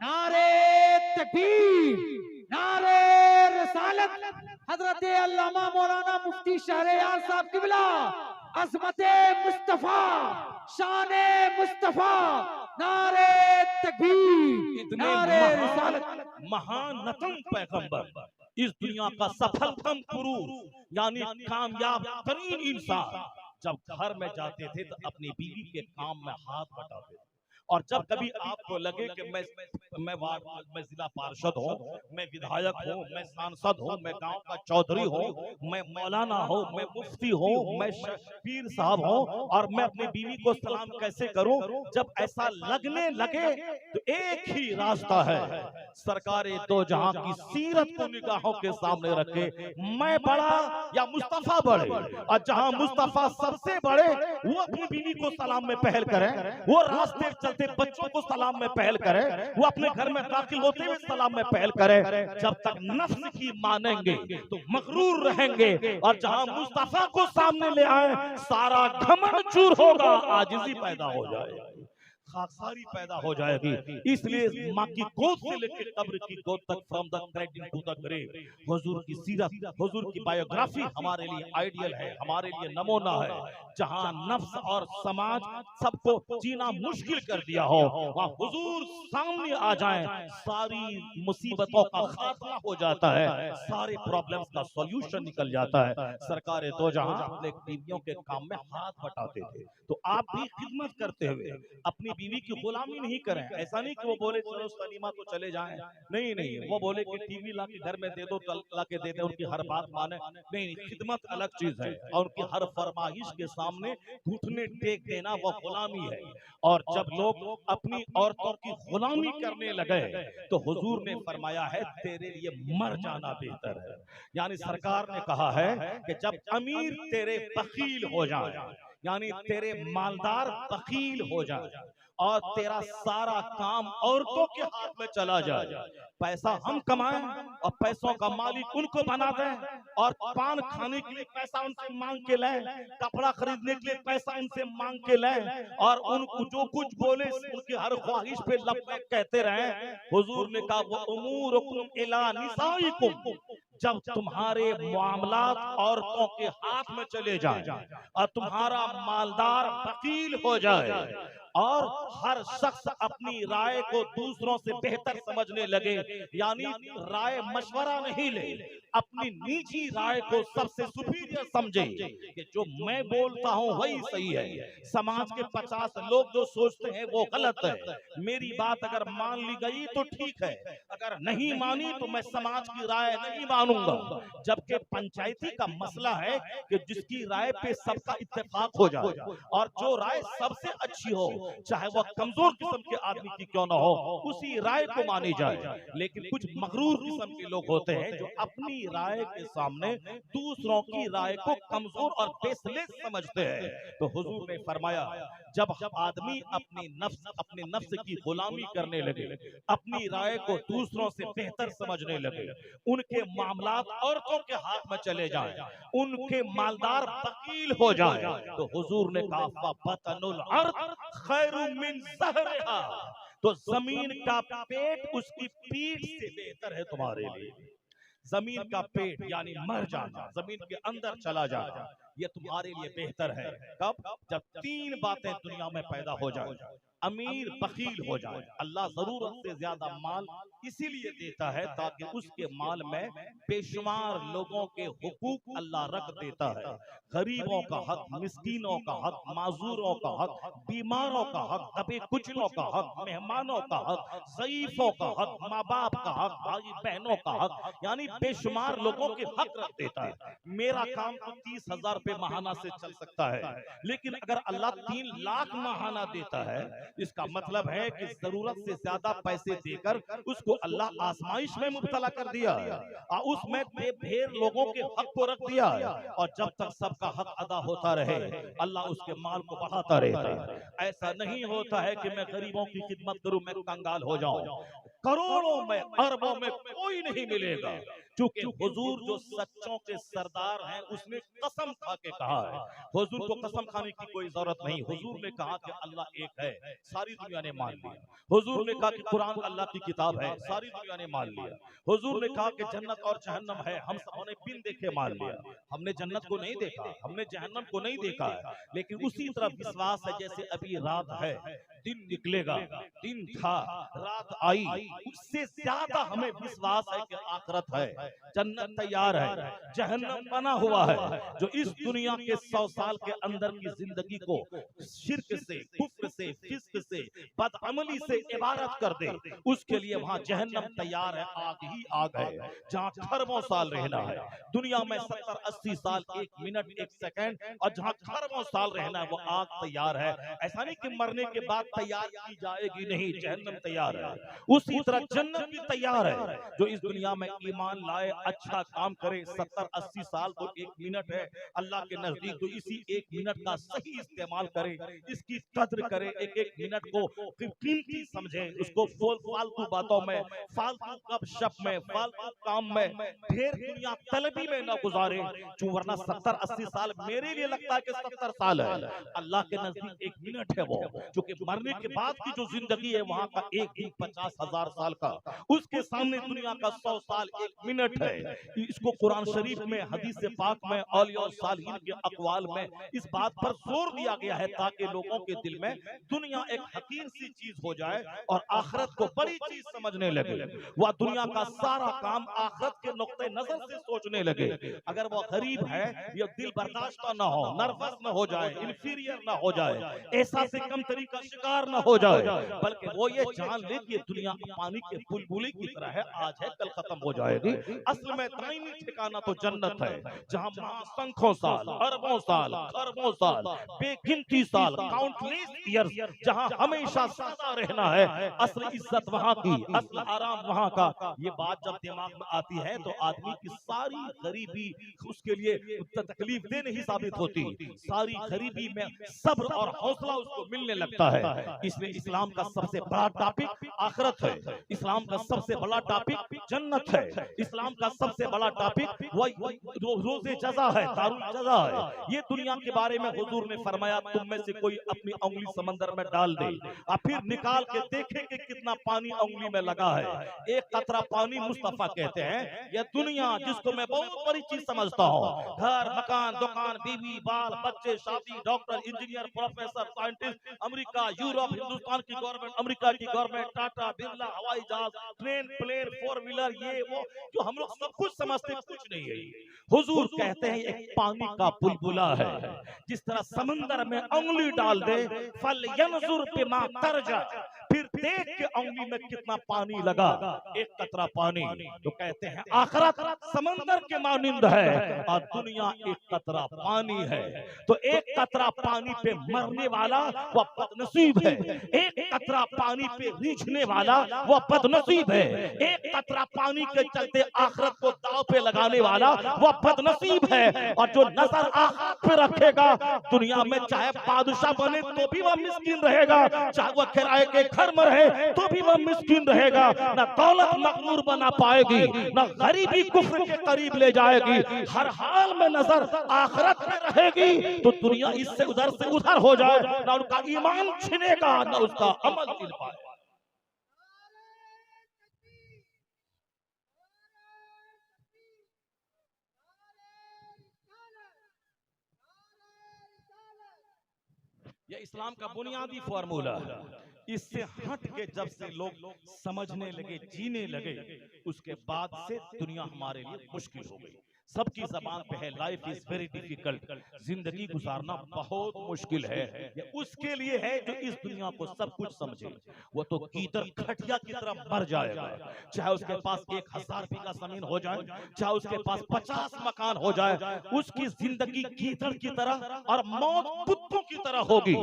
नारे तकबीर, नारे रिसालत, हजरत अल्लामा मौलाना मुफ्ती शहरयार साहब किबला, अज़मते मुस्तफा, शाने मुस्तफा, नारे तकबीर, नारे रिसालत। महानतम पैगंबर, इस दुनिया का सफलतम पुरुष, यानी कामयाब तरीन इंसान, जब घर में जाते थे तो अपनी बीवी के काम में हाथ बटाते थे। और जब कभी आपको लगे कि मैं जिला पार्षद हूँ, मैं विधायक हूँ, मैं सांसद हूँ, मैं गांव का चौधरी हूँ, मैं मौलाना हूँ, मैं मुफ्ती हूँ, मैं पीर साहब हूँ, और मैं अपनी बीवी को सलाम कैसे करूं, जब ऐसा लगने लगे तो एक ही रास्ता है, सरकारे दो जहां की सीरत को निगाहों के सामने रखे, मैं बड़ा या मुस्तफा बड़े, और जहां मुस्तफा सबसे बड़े वो अपनी बीवी को सलाम में पहल करें, वो रास्ते चलते बच्चों को सलाम में पहल करें, वो अपने घर में दाखिल होते हुए सलाम में पहल करें। जब तक नफ्स की मानेंगे तो मगरूर रहेंगे, और जहां मुस्तफा को सामने ले आए सारा घमंड चूर होगा, आजिज़ी पैदा हो जाएगी, खाकसारी पैदा हो जाएगी। इसलिए माँ की गोद से लेकर कब्र की गोद तक, from the cradle to the grave, हुजूर की सीरत, हुजूर की बायोग्राफी हमारे लिए आइडियल है, हमारे लिए नमूना है। जहां नफ्स और समाज सबको जीना मुश्किल कर दिया हो, वहां हुजूर सामने आ जाएं, सारी मुसीबतों का खात्मा हो जाता है, सारे प्रॉब्लम्स का सॉल्यूशन निकल जाता है। सरकार दो जहां अपने बीवियों के काम में हाथ बटाते थे, तो आप भी खिदमत करते हुए अपनी बीवी की गुलामी नहीं करें। ऐसा नहीं कि वो बोले चलो सलीमा तो चले जाएं, नहीं नहीं, वो बोले कि टीवी ला के घर में दे दो, ला के दे दे, उनकी हर बात माने, नहीं, खिदमत अलग चीज है, और उनकी हर फरमाइश के सामने घुटने टेक देना वो गुलामी है। और जब लोग अपनी औरतों की गुलामी करने लगे तो हुजूर ने फरमाया है तेरे लिए मर जाना बेहतर है। यानी सरकार ने कहा है कि जब अमीर तेरे बखील हो जाए, यानी तेरे मालदार बखील हो जाए और तेरा सारा काम औरतों के हाथ में चला जाए, पैसा हम कमाएं और पैसों का मालिक उनको बना दें, और पान खाने के लिए पैसा उनसे मांग के लें, कपड़ा खरीदने के लिए पैसा उनसे मांग के लें, और उनको जो कुछ बोले उनकी हर ख्वाहिश पे लब लब कहते रहें। हुजूर ने कहा वो उमूरुकुम इला निसाइकुम, जब तुम्हारे मामलात औरतों के हाथ में चले जाएं और तुम्हारा मालदार वकील हो जाए और हर शख्स अपनी राय को दूसरों से बेहतर समझने लगे, यानी राय मशवरा नहीं ले, अपनी निजी राय को सबसे सुपीरियर समझे कि जो मैं बोलता हूं वही सही है, समाज के 50 लोग जो सोचते हैं वो गलत है, मेरी बात अगर मान ली गई तो ठीक है, अगर नहीं मानी तो मैं समाज की राय नहीं मानूंगा। जबकि पंचायती का मसला है कि जिसकी राय पे सबका इत्तेफाक हो जाए और जो राय सबसे अच्छी हो, चाहे वह कमजोर किस्म के आदमी की क्यों ना हो, उसी राय को मानी जाए। लेकिन कुछ मगरूर किस्म के लोग होते हैं जो अपनी राय के सामने दूसरों की राय को कमजोर और बेसलेस समझते हैं। तो हुजूर ने फरमाया जब आदमी अपने नफ्स की गुलामी करने लगे, अपनी राय को दूसरों से बेहतर समझने लगे, उनके मामलात औरतों के हाथ में चले जाएं, उनके मालदार वकील हो जाएं, तो हुजूर ने कहा फबतनुल अर्द खैरु मिन ज़हरिहा, तो जमीन का पेट उसकी पीठ से बेहतर है तुम्हारे लिए। जमीन का पेट यानी मर जाना, जमीन के अंदर चला जाना, ये तुम्हारे लिए बेहतर है। कब? जब 3 बातें दुनिया में पैदा हो जाए, अमीर बखील हो जाए, अल्लाह जरूरत से ज्यादा माल इसीलिए देता है ताकि उसके माल में बेशुमार लोगों के हुकूक अल्लाह रख देता है, गरीबों का हक, मिस्कीनों का हक, माजूरों का हक, बीमारों का हक, दबे कुचलों का हक, मेहमानों का हक, ज़ईफों का हक, माँ बाप का हक, भाई बहनों का हक, यानी बेशुमार लोगों के हक रख देता है। मेरा काम तो 30,000 रुपए माहाना से चल सकता है, लेकिन अगर अल्लाह 3 लाख माहाना देता है, इसका मतलब है कि जरूरत से ज्यादा पैसे देकर उसको अल्लाह आजमाइश में मुब्तला कर दिया है और उसमें बेढेर लोगों के हक को रख दिया है, और जब तक सबका हक अदा होता रहे अल्लाह उसके माल को बढ़ाता रहता है। ऐसा नहीं होता है कि मैं गरीबों की खिदमत करूं, मैं कंगाल हो जाऊं। करोड़ों में अरबों में कोई नहीं मिलेगा, क्योंकि हुजूर जो सच्चों के सरदार हैं उसने कसम खा के कहा है। हुजूर को कसम खाने की कोई जरूरत नहीं, हुजूर ने कहा कि अल्लाह एक है, सारी दुनिया ने मान लिया। हुजूर ने कहा कि कुरान अल्लाह की किताब है, सारी दुनिया ने मान लिया। हुजूर ने कहा कि जन्नत और जहन्नम है, हम सबों ने बिन देखे मान लिया। हमने जन्नत को नहीं देखा, हमने जहन्नम को नहीं देखा है, लेकिन उसी तरह विश्वास है जैसे अभी रात है, दिन निकलेगा, दिन था, रात आई, उससे ज्यादा हमें विश्वास है कि आखिरत है, जन्नत तैयार है, जहन्नम बना हुआ है। जो इस दुनिया के 100 साल के अंदर की जिंदगी को शिर्क से, कुफ्र से, फिस्क से, बदअमली से इबारत कर दे, उसके लिए वहां जहन्नम तैयार है, आग ही आग है, जहां खरबों साल रहना है। दुनिया में 70-80 साल, 1 मिनट 1 सेकंड, और जहां खरबों साल रहना है वो आग तैयार है। ऐसा नहीं कि मरने के बाद तैयार की जाएगी, नहीं, जहन्नम तैयार है। उसी तरह जन्नत भी तैयार है। जो इस दुनिया में ईमान लाए, अच्छा काम करे, 70-80 साल तो 1 मिनट है अल्लाह के नजदीक, तो इसी 1 मिनट का सही इस्तेमाल करे, इसकी कद्र करे, एक मिनट को कीमती समझे, उसको फालतू बातों में, फालतू गपशप में, फालतू काम में, ढेर दुनिया तलबी में न गुजारे, जो वरना 70-80 साल मेरे लिए लगता है कि 70 साल है, अल्लाह के नजदीक 1 मिनट है वो, क्योंकि मरने के बाद की जो जिंदगी है वहां का 1 दिन 50,000 साल का, उसके सामने दुनिया का 100 साल 1 मिनट मिनट है। इसको कुरान शरीफ में, हदीस पाक में, औलिया और सालिहीन के अक़वाल में इस बात पर जोर दिया गया है ताकि लोगों के दिल में दुनिया एक हकीर सी चीज हो जाए और आखिरत को बड़ी चीज समझने लगे। वह दुनिया का सारा काम आखिरत के नुक्ते नजर से सोचने लगे। अगर वो गरीब है, ये दिल बर्दाश्त ना हो, नर्वस न हो जाए, इंफीरियर ना हो जाए, ऐसा से कम तरीका शिकार न हो जाए, बल्कि वो ये जान ले कि दुनिया पानी के बुलबुले की तरह है, आज है कल खत्म हो जाएगी। असल में दायमी ठिकाना तो जन्नत है, जहां महासंख्यों साल, अरबों साल, खरबों साल, बेगिनती साल, काउंटलेस ईयर्स, जहां हमेशा सदा रहना है। असल इज्जत वहां की, असल आराम वहां का। ये बात जब दिमाग में आती है तो आदमी की सारी गरीबी उसके लिए तकलीफ दे नहीं साबित होती, सारी गरीबी में सब्र और हौसला उसको मिलने लगता है। इसलिए इस्लाम का सबसे बड़ा टॉपिक आखिरत है, इस्लाम का सबसे बड़ा टॉपिक जन्नत है, इस्लाम का सबसे बड़ा टॉपिक रोज़े जज़ा है, दारुल जज़ा है। ये दुनिया के बारे में हुजूर ने फरमाया, तुम में से कोई अपनी उंगली समंदर में डाल दे और फिर निकाल के देखे कि कितना पानी उंगली में लगा है, एक कतरा पानी मुस्तफा कहते हैं। यह दुनिया जिसको मैं बहुत बड़ी चीज समझता हूँ, घर, मकान, दुकान, बीवी, बाल, बच्चे, शादी, doctor, engineer, professor, scientist, America, Europe, Hindustan की गवर्नमेंट, अमेरिका की गवर्नमेंट, टाटा, बिरला, हवाई जहाज, ट्रेन, प्लेन, 4 व्हीलर, ये वो जो हम लोग सब कुछ समझते कुछ नहीं है। हुजूर कहते हैं एक पानी का बुलबुला है, जिस तरह समंदर में उंगली डाल दे, फल यनजुर बिमा तरजा, फिर देख के उंगली में कितना पानी लगा, एक कतरा पानी। तो कहते हैं आखिरत समंदर के मानिंद है और दुनिया एक कतरा पानी है। तो एक कतरा पानी पे मरने वाला वह बदनसीब है, एक कतरा पानी पे रीझने वाला वह बदनसीब है, एक कतरा पानी के चलते आखिरत को दांव पे लगाने वाला वह बदनसीब है। और जो नजर आखिरत पे रखेगा, दुनिया में चाहे बादशाह बने तो भी वह मिस्कीन रहेगा, चाहे वह किराए के घर में रहे तो भी वह मिस्कीन रहेगा। ना दौलत मगरूर बना पाएगी, ना गरीबी कुफ्र के करीब ले जाएगी, हर हाल में नजर आखिरत में रहेगी। तो दुनिया इससे उधर से उधर हो जाए, ना उनका ईमान छिनेगा, ना उसका अमल छिन पाए। यह इस्लाम का बुनियादी फॉर्मूला है। इससे हट के जब से लोग समझने लगे, जीने लगे, उसके बाद से दुनिया हमारे लिए मुश्किल हो गई। सबकी जबान पे है लाइफ इज वेरी डिफिकल्ट, जिंदगी गुजारना बहुत मुश्किल है। ये उसके लिए है जो इस दुनिया को सब कुछ समझे। वो तो कीतर खटिया की तरह मर जाएगा, चाहे उसके पास 1000 बीघा जमीन हो जाए, चाहे उसके पास 50 मकान हो जाए, उसकी जिंदगी कीचड़ की तरह और मौत कुत्तों की तरह होगी।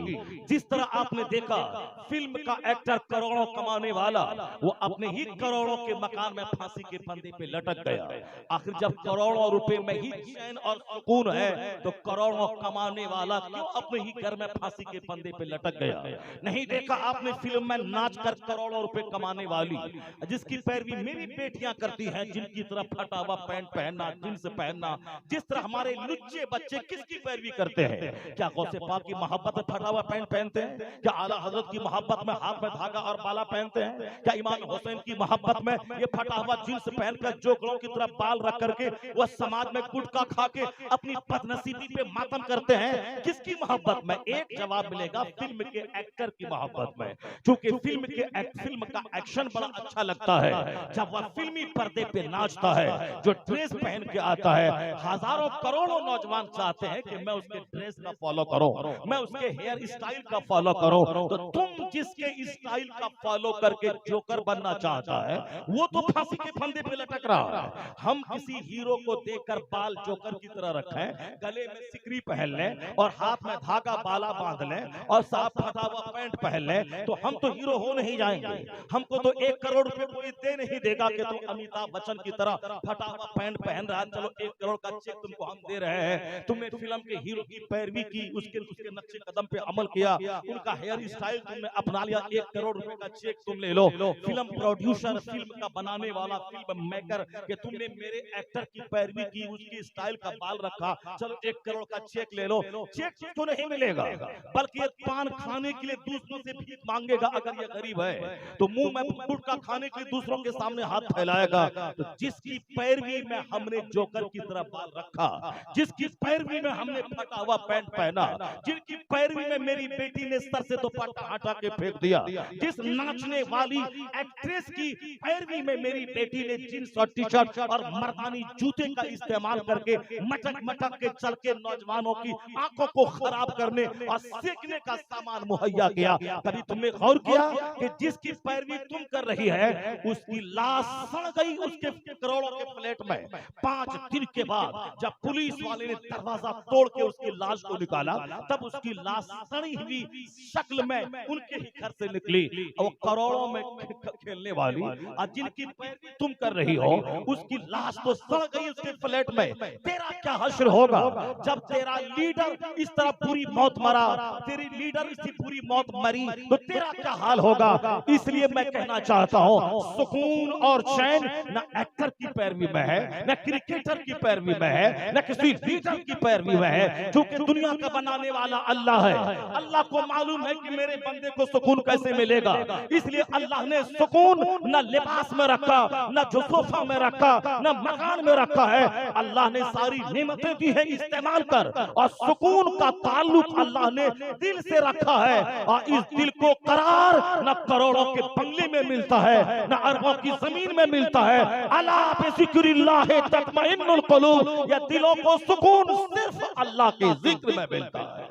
जिस तरह आपने देखा फिल्म का एक्टर करोड़ों कमाने वाला, वो अपने ही करोड़ों के मकान में फांसी के फंदे पे लटक गया। आखिर जब करोड़ों रुपए में ही चैन और सुकून है, तो करोड़ों कमाने वाला क्यों अपने ही घर में फांसी के फंदे पे लटक गया? नहीं देखा आपने फिल्म में नाच कर करोड़ों रुपए कमाने वाली, जिसकी पैरवी मेरी बेटियां करती हैं, जिनकी तरह फटा हुआ पैंट पहनना, जींस पहनना, जिस तरह हमारे लुच्चे बच्चे किसकी पैरवी करते हैं? क्या गौसे पाक की मोहब्बत में फटा हुआ पैंट पहनते हैं? क्या आला हजरत की मोहब्बत में हाथ में धागा और बाला पहनते हैं? क्या इमाम हुसैन की मोहब्बत में ये फटा हुआ जींस पहनकर जोकड़ों की तरह बाल रख करके वह समाज में गुटखा खा के अपनी बदनसीबी पे मातम करते हैं? किसकी मोहब्बत में? एक जवाब मिलेगा, फिल्म के एक्टर की मोहब्बत में। क्योंकि फिल्म का एक्शन बड़ा अच्छा लगता है जब वह फिल्मी पर्दे पे नाचता है, जो ड्रेस पहन के आता है। हजारों करोड़ों नौजवान चाहते हैं कि मैं उसके ड्रेस का फॉलो करूं, मैं उसके हेयर स्टाइल का फॉलो करूं। तो तुम जिसके स्टाइल का फॉलो करके जोकर बनना चाहता है, वो तो फांसी के फंदे पे लटक रहा है। हम किसी हीरो को देखकर बाल जोकर की तरह रखें, गले में सिकरी पहन लें और हाथ में धागा बाला बांध लें और साफ फटा हुआ पैंट पहन लें, तो हम तो हीरो हो नहीं जाएंगे। हमको तो 1 करोड़ रुपए कोई दे नहीं देगा कि तुम अमिताभ बच्चन की तरह फटा हुआ पैंट पहन रहा है, चलो 1 करोड़ का चेक तुमको हम दे रहे हैं। तुमने फिल्म के हीरो की पैरवी की, उसके उनके नक्शे कदम पे अमल किया, उनका हेयर स्टाइल तुमने अपना लिया, 1 करोड़ रुपए का चेक तुम ले लो, फिल्म प्रोड्यूसर, फिल्म का बनाने वाला, फिल्म मेकर, कि तुमने मेरे एक्टर की पैरवी की, उसकी स्टाइल का बाल रखा, चलो 1 करोड़ का चेक ले लो। चेक तो नहीं मिलेगा, बल्कि पान खाने के लिए दूसरों से भीख मांगेगा। अगर ये गरीब है तो मुंह में गुटखा खाने के लिए दूसरों के सामने हाथ फैलाएगा। तो जिसकी पैरवी में हमने जोकर की तरह बाल रखा, जिसकी पैरवी में हमने फटा हुआ पैंट पहना, जिनकी पैरवी में मेरी बेटी ने सर से दुपट्टा हटा के फेंक दिया, जिस नाचने वाली एक्ट्रेस की पैरवी में मेरी बेटी ने जींस और टी शर्ट और मर्दानी जूते का इस्तेमाल करके मटक मटक के चल के नौजवानों की आंखों को खराब करने और सेकने का सामान मुहैया किया, कभी तुमने गौर किया कि जिसकी पैरवी तुम कर रही है उसकी लाश सड़ गई उसके करोड़ों के फ्लैट में। 5 दिन के बाद जब पुलिस वाले ने दरवाजा तोड़ के उसकी लाश को निकाला, तब उसकी लाश सड़ी हुई शक्ल में उनके ही घर से निकली। और करोड़ों में खेलने वाली और जिनकी पैरवी तुम कर रही हो उसकी लाश तो सड़ गई उसके फ्लैट में। तेरा क्या हश्र होगा जब तेरा लीडर इस तरह पूरी मौत मरा, तेरी लीडर इसी पूरी मौत मरी, तो तेरा क्या हाल होगा। इसलिए मैं कहना चाहता हूं, सुकून और चैन न एक्टर की पैरवी में है, न क्रिकेटर की पैरवी में है, न किसी लीडर की पैरवी में है, क्योंकि दुनिया का बनाने वाला अल्लाह है। अल्लाह को मालूम है कि मेरे बंदे को सुकून कैसे मिलेगा, इसलिए अल्लाह ने सुकून न लिबास में रखा, न सोफा में रखा, न मकान में रखा है। अल्लाह ने सारी नेमतें दी है इस्तेमाल कर, और सुकून का ताल्लुक अल्लाह ने दिल से रखा है। और इस दिल को करार न करोड़ों के बंगले में मिलता है, न अरबों की जमीन में मिलता है। अला बिज़िक्रिल्लाह तत्मइन्नुल क़ुलूब, या दिलों को सुकून सिर्फ अल्लाह के जिक्र में मिलता है,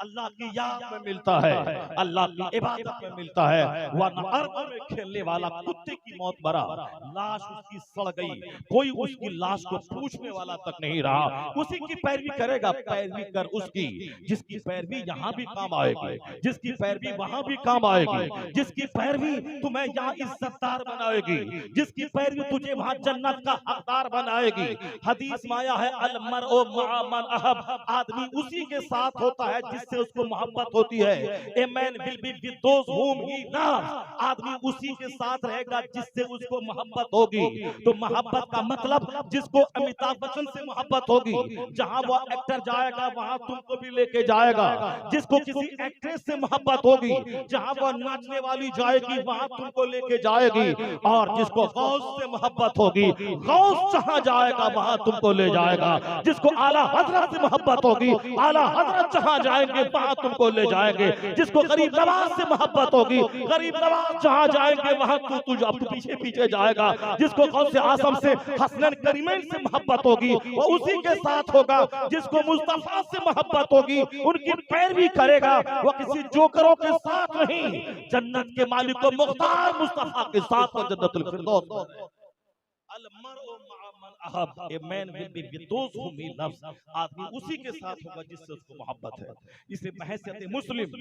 अल्लाह की याद में मिलता है, अल्लाह की इबादत में मिलता है। वरना अर्ब में खेलने वाला कुत्ते की मौत मरा, लाश उसकी सड़ गई, कोई उसकी लाश को पूछने वाला तक नहीं रहा। उसी की पैरवी करेगा, पैरवी कर उसकी जिसकी पैरवी यहाँ भी काम आएगी, जिसकी पैरवी वहां भी काम आएगी, जिसकी पैरवी तुम्हें यहाँ इज्जतदार बनाएगी, जिसकी पैरवी तुझे वहां जन्नत का हकदार बनाएगी। हदीस में आया है, अल मरउ मअ मन अहब, आदमी उसी के साथ होता है जिससे उसको मोहब्बत होती है। ए man will be with those whom he loves, आदमी उसी के साथ रहेगा जिससे उसको मोहब्बत होगी। तो मोहब्बत का मतलब जिसको अमिताभ बच्चन से मोहब्बत होगी, जहां वो एक्टर जाएगा वहां तुमको भी लेके जाएगा। जिसको किसी एक्ट्रेस से मोहब्बत होगी, जहां वो नाचने वाली जाएगी वहां तुमको लेके जाएगी। और जिसको गौस से मोहब्बत होगी, गौस जहां जाएगा वहां तुमको ले जाएगा। जिसको आला हजरत से मोहब्बत होगी, आला हजरत जहां जाएंगे वहां तुमको ले जाएंगे। जिसको गरीब नवाज से मोहब्बत होगी, गरीब नवाज जहां जाएंगे वहां तू पीछे पीछे जाएगा। जिसको गौसे आजम से, हसनैन करीमैन से मोहब्बत होगी वो उसी के साथ होगा। जिसको मुस्तफा से मोहब्बत होगी उनकी पैरवी करेगा, वो किसी जोकरों के साथ नहीं, जन्नत के मालिक को मुख्तार मुस्तफा के साथ वो जन्नतुल फिरदौस है। अल मरउ मअ मन अहब, a man will be with those whom he loves, आदमी उसी के साथ होगा जिससे उसको मोहब्बत है। इसलिए बहैसियत मुस्लिम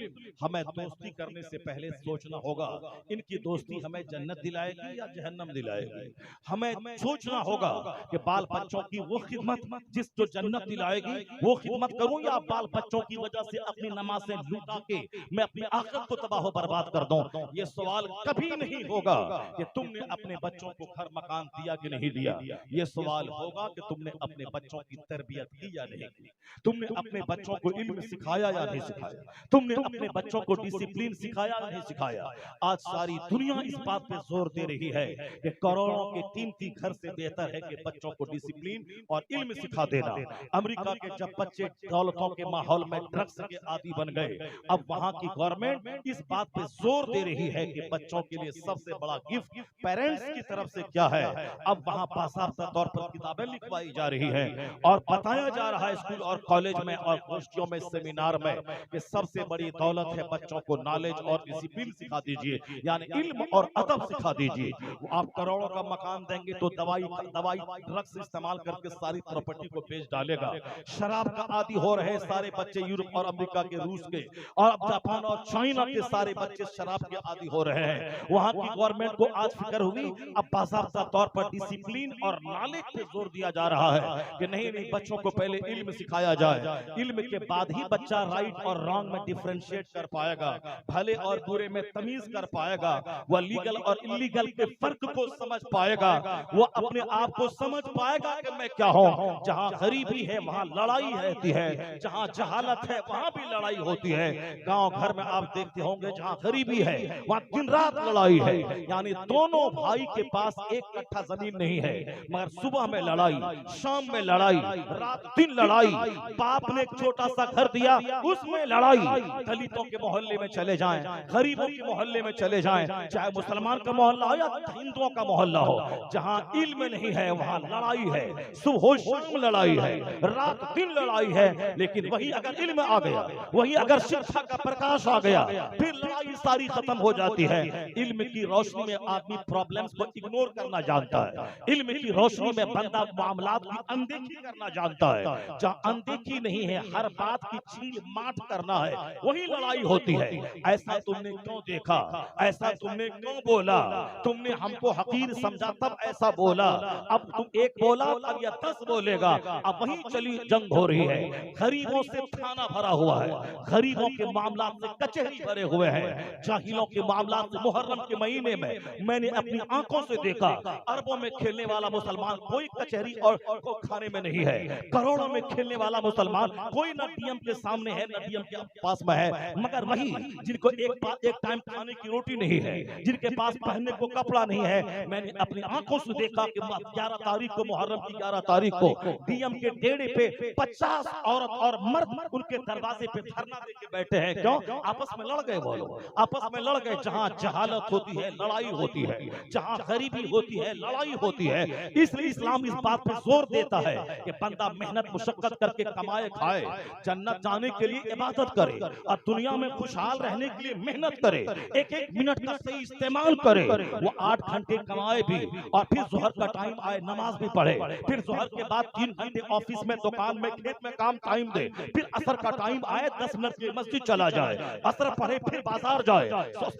हमें दोस्ती करने से पहले सोचना होगा, इनकी दोस्ती हमें जन्नत दिलाएगी या जहन्नम दिलाएगी। हमें सोचना होगा कि बाल बच्चों की वो खिदमत जिस जो जन्नत दिलाएगी वो खिदमत करूं, या बाल बच्चों की वजह से अपनी नमाज़ें लुटा के मैं अपनी आखिरत को तबाह बर्बाद कर दूं। ये सवाल कभी नहीं होगा कि तुमने अपने बच्चों को घर मकान दिया कि नहीं दिया। ये सवाल होगा कि तुमने अपने बच्चों की तरबियत की या नहीं की, तुमने अपने बच्चों को इल्म सिखाया या नहीं सिखाया, तुमने अपने बच्चों को डिसिप्लिन सिखाया या नहीं सिखाया। आज सारी दुनिया इस बात पे जोर दे रही है कि करोड़ों के कीमती घर से बेहतर है कि बच्चों को डिसिप्लिन और इल्म सिखा देना। अमेरिका के जब बच्चे दौलतों के माहौल में ड्रग्स के आदी बन गए, अब वहां की गवर्नमेंट इस बात पे जोर दे रही है कि बच्चों के लिए सबसे बड़ा गिफ्ट पेरेंट्स की तरफ से क्या है। अब वहां बाकायदा तौर पर किताबें लिखवाई जा रही है और बताया जा रहा है स्कूल और कॉलेज में और गोष्ठियों में, सेमिनार में, कि सबसे बड़ी दौलत है बच्चों को नॉलेज और डिसिप्लिन सिखा दीजिए, यानी इल्म और अदब सिखा दीजिए। आप करोड़ों का मकान देंगे तो दवाई ड्रग्स इस्तेमाल करके सारी प्रॉपर्टी को बेच डालेगा। शराब का आदी हो रहे सारे बच्चे, यूरोप और अमेरिका के, रूस के और जापान और चाइना के सारे बच्चे शराब के आदी हो रहे हैं। वहां की गवर्नमेंट को आज फिक्र हुई, अब बाकायदा तौर पर डिसिप्लिन और नॉलेज पे जोर दिया जा रहा है कि नहीं नहीं, बच्चों को पहले इल्म सिखाया जाए, इल्म के बाद ही बच्चा राइट और रॉन्ग में डिफरेंशिएट कर पाएगा, भले और बुरे में तमीज कर पाएगा, वह लीगल और इलीगल के फर्क को समझ पाएगा, वो अपने आप को समझ पाएगा कि मैं क्या हूँ। जहाँ गरीबी है वहाँ लड़ाई रहती है, जहाँ जहालत है वहाँ भी लड़ाई होती है। गांव घर में आप देखते होंगे जहाँ गरीबी है वहाँ दिन रात लड़ाई है, यानी दोनों भाई के पास एक कट्ठा जमीन नहीं है, मगर सुबह में लड़ाई, शाम में लड़ाई, रात दिन लड़ाई। बाप ने एक छोटा सा घर दिया उसमें लड़ाई। दलितों के मोहल्ले में चले जाएं, गरीबों के मोहल्ले में चले जाएं, चाहे मुसलमान का मोहल्ला हो या हिंदुओं का मोहल्ला हो, जहाँ इल्म नहीं है वहाँ लड़ाई है, सुबह शाम लड़ाई है, रात दिन लड़ाई है। लेकिन वही अगर इल्म आ गया, वही अगर शिक्षा का प्रकाश आ गया, फिर लड़ाई सारी खत्म हो जाती है। इल्म की रोशनी में आदमी प्रॉब्लम्स को इग्नोर करना जानता है, इल्म की रोशनी में बंदा मामलात की अनदेखी करना जानता है। जहाँ अनदेखी नहीं है, हर बात की छील माट करना है, वही लड़ाई होती है। ऐसा तुमने क्यों देखा, ऐसा तुमने क्यों बोला, तुमने हमको हकीर समझा तब ऐसा बोला, अब तुम एक बोला अब या 10 बोलेगा। अब वही चली जंग हो रही है। गरीबों से थाना भरा हुआ है, गरीबों के मामला से कचहरी भरे हुए हैं, जाहिलों के मामला से। मुहर्रम के महीने में मैंने अपनी आंखों से देखा, अरबों में खेलने वाला मुसलमान कोई कचहरी और खाने में नहीं है, करोड़ों में खेलने वाला मुसलमान कोई न डीएम के सामने है न डीएम के पास में है, मगर वही जिनको एक टाइम खाने की रोटी नहीं है, जिनके पास पहनने को कपड़ा नहीं है, मैंने अपनी आंखों से देखा कि 11 तारीख को, मुहर्रम की 11 तारीख को डीएम के डेरे पे 50 औरत और मर्द उनके दरवाजे पे धरना देके बैठे हैं। क्यों? आपस में लड़ गए, वो लोग आपस में लड़ गए। जहाँ जहालत होती है लड़ाई होती है, जहाँ गरीबी होती है लड़ाई होती है। इसलिए इस्लाम इस बात पे जोर देता है कि बंदा मेहनत मुशक्कत करके कमाए खाए, जन्नत जाने के लिए इबादत करे और दुनिया में खुशहाल रहने के लिए मेहनत करे, एक एक मिनट का सही इस्तेमाल करे। वो 8 घंटे कमाए भी और फिर जोहर का टाइम आए नमाज भी पढ़े, फिर जोहर के बाद 3 घंटे ऑफिस में, दुकान में, खेत में काम टाइम दे, फिर असर का टाइम आए 10 मिनट के मस्जिद चला जाए, असर पढ़े, फिर बाजार जाए,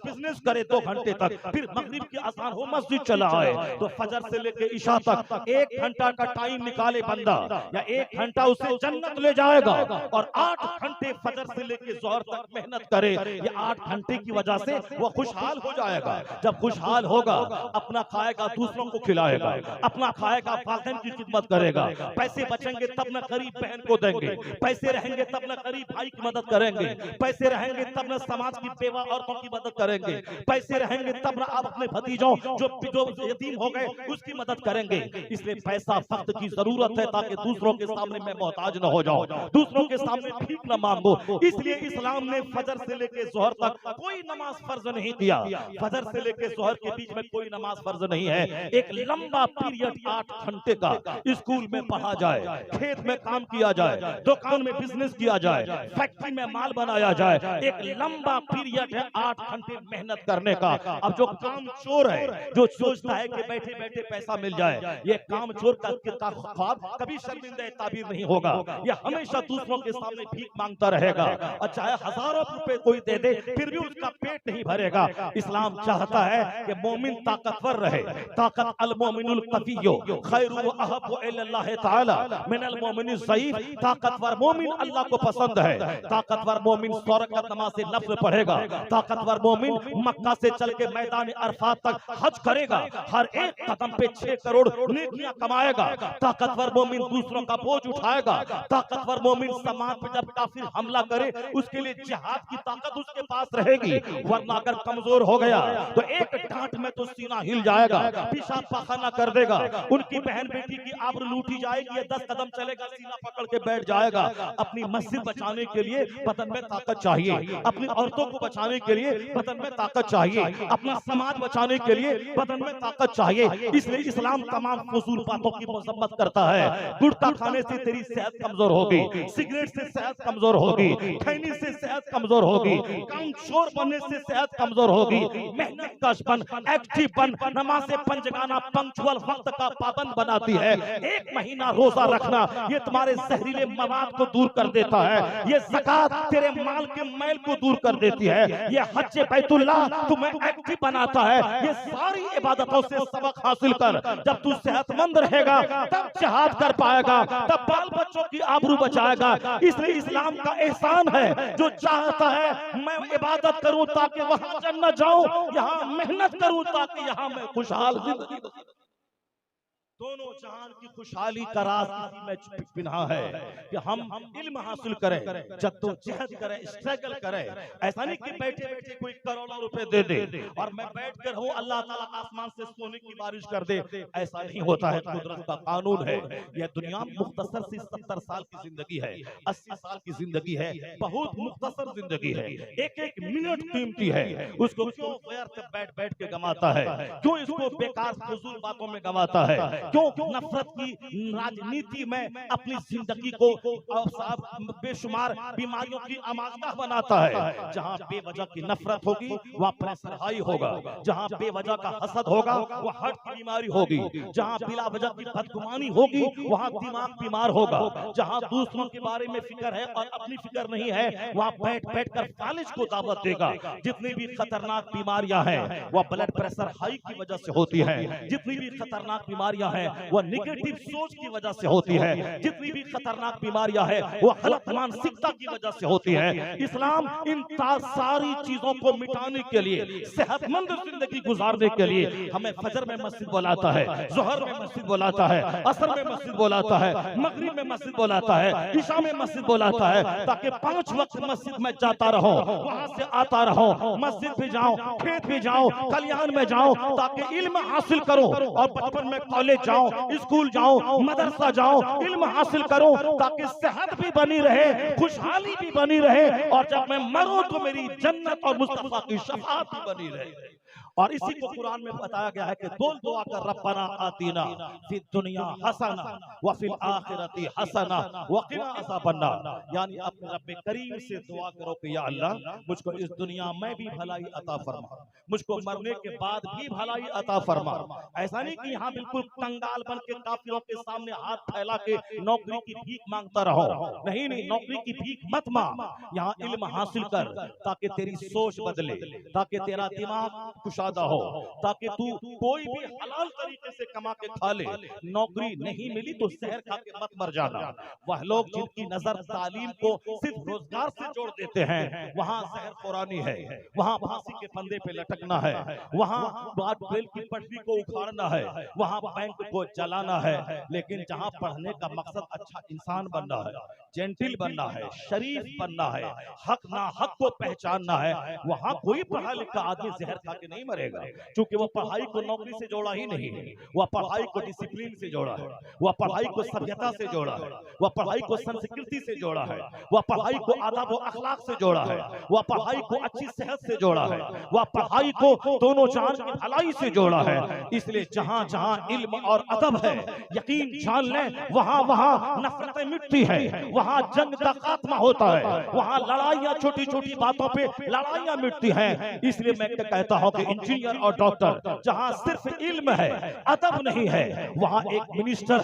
बिजनेस करे 2 घंटे तक, फिर मगरिब की अज़ान हो मस्जिद चला आए। तो फजर से लेके इशा तक 1 घंटा का टाइम निकाले बंदा, या 1 घंटा उसे जन्नत ले जाएगा। और 8 घंटे फजर से लेके जोहर तक मेहनत करे, ये 8 घंटे की वजह से वो खुशहाल हो जाएगा। जब खुशहाल होगा, अपना खाएगा दूसरों को खिलाएगा, अपना खाएगा वालिदैन की खिदमत करेगा। पैसे बचेंगे तब न गरीब बहन को देंगे, पैसे रहेंगे तब न गरीब भाई की मदद करेंगे, पैसे रहेंगे तब न समाज की बेवा औरतों की मदद करेंगे, पैसे रहेंगे तब न आप अपने भतीजों जो यतीम हो गए उसकी मदद करेंगे। इसलिए पैसा वक्त की जरूरत है ताकि दूसरों के सामने मैं मोहताज न हो जाऊं, दूसरों के सामने भीख न मांगो। इसलिए इस्लाम ने फजर से लेके जोहर तक कोई नमाज फर्ज नहीं किया, फजर से लेके जोहर के बीच में कोई नमाज फर्ज नहीं है। एक लंबा पीरियड 8 घंटे का स्कूल में पढ़ा जाए, खेत में काम किया जाए, दुकान में बिजनेस किया जाए, फैक्ट्री में माल बनाया जाए, एक लंबा पीरियड है 8 घंटे मेहनत करने का। अब जो काम चोर है, जो सोचता है कि बैठे बैठे पैसा मिल जाए, ये काम चोर का ख्वाब कभी शर्मिंदा ताबीर नहीं होगा। ये हमेशा दूसरों के सामने भीख मांगता रहेगा, और चाहे हजारों रुपए कोई दे दे फिर भी उसका पेट नहीं भरेगा। इस्लाम चाहता है कि मोमिन ताकतवर रहे, ताकत अल मोमिनुल कवियो खैरु व अहब्बु इलल्लाह तआला मिनल मोमिनिज ज़ईफ। ताकतवर मोमिन अल्लाह को पसंद है, ताकतवर मोमिन 100 रकात नमाज से नफ्ल पढ़ेगा, ताकतवर मोमिन मक्का से चल के मैदान अरफात तक हज करेगा, हर एक कदम पे 6 करोड़ नेकियां कमाएगा, ताकतवर मोमिन दूसरों का बोझ उठाएगा, ताकतवर मोमिन समाज पे जब काफिर हमला करे उसके लिए जिहाद की ताकत उसके पास रहेगी। वरना अगर कमजोर हो गया तो एक डांट में तो सीना हिल जाएगा, पेशाब पाखाना कर देगा, उनकी बहन बेटी की आबरू लूटी जाएगी, 10 कदम चलेगा सीना पकड़ के बैठ जाएगा। अपनी मस्जिद बचाने के लिए बदन में ताकत चाहिए, अपनी औरतों को बचाने के लिए बदन में ताकत चाहिए, अपना समाज बचाने के लिए बदन में ताकत चाहिए। इसलिए इस्लाम तमाम फजूल बातों की मजम्मत करता है। गुटखा खाने से तेरी सेहत कमजोर होगी, सिगरेट से सेहत कमजोर होगी, खैनी से सेहत कमजोर होगी, कामचोर बनने से सेहत कमजोर होगी। मेहनत कश बन, एक्टिव बन, नमाज पंजगाना पंक्चुअल वक्त का पाबंद बनाती है। 1 महीना रोजा रखना ये तुम्हारे जहरीले मवाद को दूर कर देता है, ये ज़कात तेरे माल के मैल को दूर कर देती है, ये हज बैतुल्लाह तुम्हें एक्टिव बनाता है। ये सारी इबादतों से सबक हासिल कर, जब तू सेहतमंद सेहतमंद रहेगा तब जिहाद कर पाएगा, तब बाल बच्चों की आबरू बचाएगा। इसलिए इस्लाम का एहसान है, जो चाहता है मैं इबादत करूं ताकि वहां जन्नत जाऊं, यहाँ मेहनत करूं ताकि यहाँ मैं खुशहाल जिंदगी बसर। दोनों जहान की खुशहाली का राज इसी में पिन्हा है कि हम इल्म हासिल करें, जद्दोजहद करें, स्ट्रगल करें। ऐसा नहीं कि बैठे बैठे कोई करोड़ों रुपए दे दे और मैं बैठकर हूँ अल्लाह ताला आसमान से सोने की बारिश कर दे, ऐसा नहीं होता है। कुदरत का कानून है। यह दुनिया मुख्तसर सी 70 साल की जिंदगी है, 80 साल की जिंदगी है, बहुत मुख्तसर जिंदगी है। एक एक मिनट कीमती है, उसको क्यों व्यर्थ बैठ बैठ के गंवाता है, क्यों इसको बेकार फजूल बातों में गंवाता है, क्यों नफरत की राजनीति में अपनी जिंदगी को बेशुमार बीमारियों की आमाजगाह बनाता है। जहां बेवजह की नफरत होगी वहां प्रेशर हाई होगा, जहां बेवजह का हसद होगा वहां हार्ट की बीमारी होगी, जहां बिला वजह की बदगुमानी होगी वहां दिमाग बीमार होगा, जहां दूसरों के बारे में फिक्र है और अपनी फिक्र नहीं है वहां बैठ बैठ कर फालिज को दावत देगा। जितनी भी खतरनाक बीमारियां हैं वह ब्लड प्रेशर हाई की वजह से होती है, जितनी भी खतरनाक बीमारियां हैं वह निगेटिव सोच की वजह से होती है, जितनी भी खतरनाक बीमारियां हैं वह गलत मानसिकता की वजह से होती है। इस्लाम इन सारी चीजों को मिटाने के लिए, सेहतमंद जिंदगी गुजारने के लिए हमें फजर में मस्जिद बुलाता है, जोहर में मस्जिद बुलाता है, असर में मस्जिद बुलाता है, मगरिब में मस्जिद बुलाता है, इशा में मस्जिद बुलाता है, ताकि 5 वक्त मस्जिद में जाता रहो, वहां से आता रहो, मस्जिद भी जाओ, खेत भी जाओ, कल्याण में जाओ, ताकि इल्म हासिल करो। और बचपन में कॉलेज जाओ, स्कूल जाओ, मदरसा जाओ, इल्म हासिल करो ताकि सेहत भी बनी रहे, खुशहाली भी बनी रहे, और जब मैं मरूं तो मेरी जन्नत और मुस्तफा की शफाअत भी बनी रहे। और इसी को कुरान में बताया गया है कि बोल दुआ कर, रब्बना आतीना फिद दुनिया हसना व फिल आखिरती हसना व क़िना अज़ाबन्नार। यानी अपने रब्बे करीम से दुआ करो कि या अल्लाह मुझको इस दुनिया में भी भलाई अता फरमा, मुझको मरने के बाद भी भलाई अता फरमा। ऐसा नहीं कि यहाँ बिल्कुल कंगाल बन के काफिरों के सामने हाथ फैला के नौकरी की भीख मांगता रहो। नहीं नहीं, नौकरी की भीख मत मांग, यहाँ इल्म हासिल कर ताकि तेरी सोच बदले, ताकि तेरा दिमाग कुशादा हो, ताकि तू कोई भी हलाल तरीके से कमा के खा ले। नौकरी नहीं मिली तो जहर खा के मत मर जाना। वह लोग जिनकी नजर तालीम को सिर्फ रोजगार से जोड़ देते हैं, वहाँ जहर खुरानी है, वहाँ फांसी के फंदे पे लटकना है, वहाँ रेल की पटरी को उखाड़ना है, वहाँ बैंक को जलाना है। लेकिन जहाँ पढ़ने का मकसद अच्छा इंसान बनना है, जेंटिल बनना है, शरीफ बनना है, हक ना हक को पहचानना है, वहाँ कोई पढ़ा लिखा आदमी जहर खा के नहीं मरेगा, क्योंकि वह पढ़ाई को नौकरी से जोड़ा ही नहीं है, वह पढ़ाई को डिसिप्लिन से जोड़ा है, वह पढ़ाई को सभ्यता से जोड़ा है, वह पढ़ाई को संस्कृति से जोड़ा है, वह पढ़ाई को आदाब और अखलाक से जोड़ा है, वह पढ़ाई को अच्छी सेहत से जोड़ा है, वह पढ़ाई को दोनों जहान की भलाई से जोड़ा है। इसलिए जहां जहां इल्म और अदब है, यकीन जान लें वहां वहां नफरतें मिटती है, वहां जंग का खात्मा होता है, वहां लड़ाइयां, छोटी छोटी बातों पे लड़ाइयां मिटती हैं। इसलिए मैं कहता हूं कि इंजीनियर और डॉक्टर जहां सिर्फ इल्म है, अदब नहीं है, वहां एक मिनिस्टर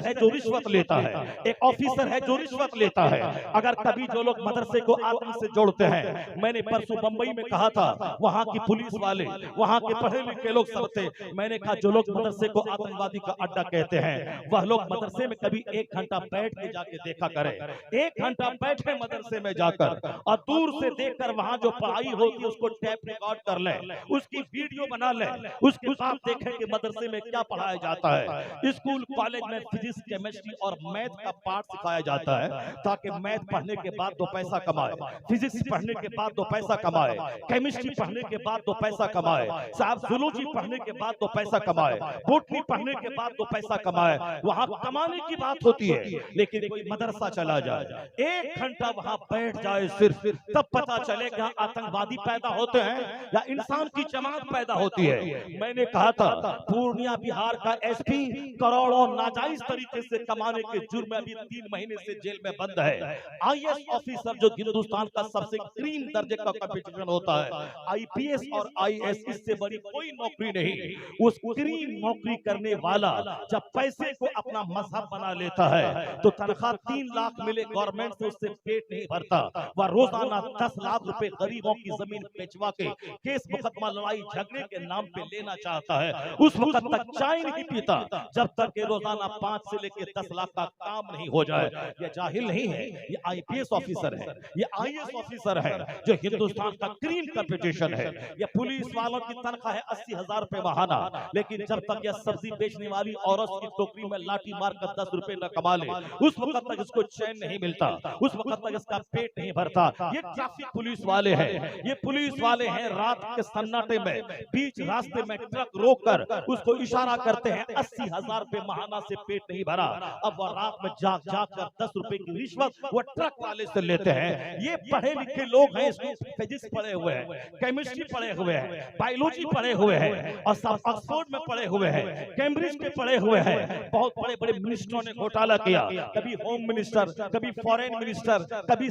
है जो रिश्वत लेता है, एक ऑफिसर है जो रिश्वत लेता है। अगर कभी जो लोग मदरसे को आतंक से जोड़ते हैं, मैंने परसों बंबई में कहा था, वहां की पुलिस वाले, वहां के पढ़े लिखे लोग सब थे, मैंने कहा जो लोग मदरसे को आतंकवादी का अड्डा कहते हैं, वह लोग मदरसे में कभी 1 घंटा बैठ के जाके देखा करें। 1 घंटा बैठे मदरसे में जाकर और दूर से देखकर वहां जो पढ़ाई होती है उसको टैप रिकॉर्ड कर ले, उसकी वीडियो बना ले, उसके बाद देखें कि मदरसे में क्या पढ़ाया जाता है। स्कूल कॉलेज में फिजिक्स, केमिस्ट्री और मैथ का पाठ सिखाया जाता है, ताकि मैथ पढ़ने के बाद 2 पैसा कमाए, फिजिक्स पढ़ने के बाद 2 पैसा कमाए, केमिस्ट्री पढ़ने के बाद 2 पैसा कमाए, साहब जूलॉजी पढ़ने के बाद 2 पैसा कमाए, बॉटनी पढ़ने के बाद 2 पैसा कमाए। वहां कमाने की बात होती है, लेकिन कोई मदरसा चला जाए, 1 घंटा वहां बैठ जाए सिर्फ, तब पता चले कि आतंकवादी पैदा होते हैं या इंसान की जमात पैदा होती है। मैंने कहा था पूर्णिया बिहार का एसपी करोड़ों नाजायज तरीके से कमाने के जुर्म में अभी 3 महीने से जेल में बंद है। आईएएस ऑफिसर जो हिंदुस्तान का सबसे क्रीम दर्जे का कंपटीशन होता है, आईपीएस और आईएएस, इससे बड़ी कोई नौकरी नहीं। उस क्रीम नौकरी नौकरी करने वाला जब पैसे को अपना मजहब बना लेता है तो तनख्वाह 3 लाख मिले गवर्नमेंट से उससे पेट नहीं भरता। वह रोजाना 10 लाख रुपए गरीबों की जमीन बेचवा के केस मुकदमा लड़ाई झगड़े के नाम पे लेना चाहता है। उस वक्त तक चाय नहीं पीता जब तक कि रोजाना 5 से लेकर 10 लाख का काम नहीं हो जाए। ये जाहिल नहीं है, ये IPS ऑफिसर है, ये IAS ऑफिसर है जो हिंदुस्तान का क्रीम कंपटीशन है। ये पुलिस वालों की तनख्वाह है 80,000 रुपए महाना, लेकिन जब तक यह सब्जी बेचने वाली औरत की टोकरी में लाठी मार कर 10 रुपए न कमा ले उस वक्त तक इसको चैन नहीं मिलता, उस वक्त तक इसका पेट नहीं भरता। ये ट्रैफिक पुलिस वाले हैं, ये पुलिस वाले हैं रात के सन्नाटे में बीच रास्ते में ट्रक रोककर उसको इशारा करते हैं 80,000 रुपए महाना से पेट नहीं भरा। अब वह रात में जाग जाग कर 10 रुपए की रिश्वत वो ट्रक वाले से लेते हैं। ये पढ़े लिखे लोग हैं, इसमें फिजिक्स पढ़े हुए हैं, केमिस्ट्री पढ़े हुए हैं, बायोलॉजी पढ़े हुए हैं और सब ऑक्सफोर्ड में पढ़े हुए हैं, कैम्ब्रिज के पढ़े हुए हैं। बहुत बड़े बड़े मिनिस्टरों ने घोटाला किया, कभी होम मिनिस्टर, कभी फॉरेन मिनिस्टर, कभी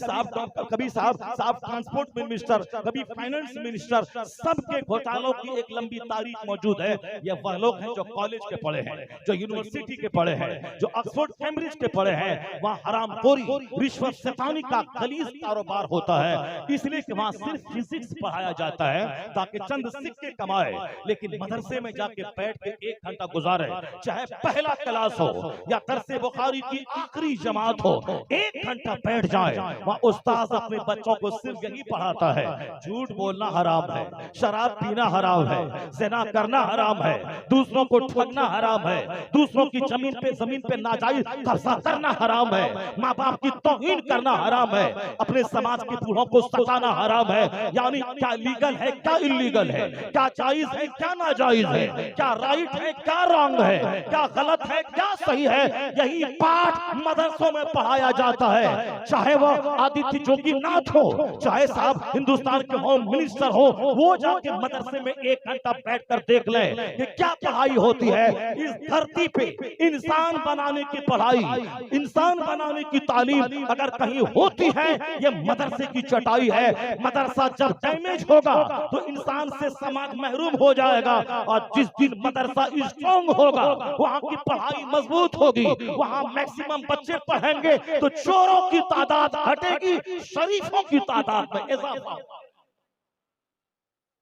साहब ट्रांसपोर्ट मिनिस्टर, कभी फाइनेंस मिनिस्टर, सबके घोटालों की एक लंबी तारीख मौजूद है। ये वह लोग हैं जो कॉलेज के पढ़े हैं, जो यूनिवर्सिटी के पढ़े हैं, जो ऑक्सफोर्ड कैम्ब्रिज के पढ़े हैं। वहाँ हरामखोरी, रिश्वत शैतानी का गलीज कारोबार होता है, इसलिए कि वहाँ सिर्फ फिजिक्स पढ़ाया जाता है ताकि चंद सिक्के कमाए। लेकिन मदरसे में जाके बैठ के 1 घंटा गुजारे, चाहे पहला क्लास हो या दरसे बुखारी की आखिरी जमात हो, 1 घंटा बैठ जाए, वहाँ उस्ताद अपने बच्चों को सिर्फ यही पढ़ाता है झूठ बोलना हराम है, शराब पीना हराम है, ज़िना करना हराम है, दूसरों को ठगना हराम है, दूसरों की जमीन पे नाजायज कब्जा करना हराम है, माँ बाप की तौहीन करना हराम है, अपने समाज के बूढ़ों को सताना हराम है। यानी क्या लीगल है, क्या इलीगल है, क्या जायज है, क्या नाजायज है, क्या राइट है, क्या रॉन्ग है, क्या गलत है, क्या सही है, यही पाठ मदरसों में पढ़ाया जाता है। चाहे वो आदित्य जोगी नाथ हो, चाहे साहब हिंदुस्तान के होम मिनिस्टर हो, वो जाके मदरसे में 1 घंटा बैठकर देख लें कि क्या पढ़ाई होती है। इस धरती पे इंसान बनाने की पढ़ाई, इंसान बनाने की तालीम अगर कहीं होती है ये मदरसे की चटाई है। मदरसा जब डैमेज होगा तो इंसान से समाज महरूम हो जाएगा, और जिस दिन मदरसा स्ट्रॉन्ग होगा, वहाँ की पढ़ाई मजबूत होगी, वहाँ मैक्सिमम बच्चे पढ़ेंगे तो चोरों की तादाद घटेगी, शरीफों की तादाद में इजाफा होगा।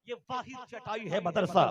ये वाहिद चटाई है मदरसा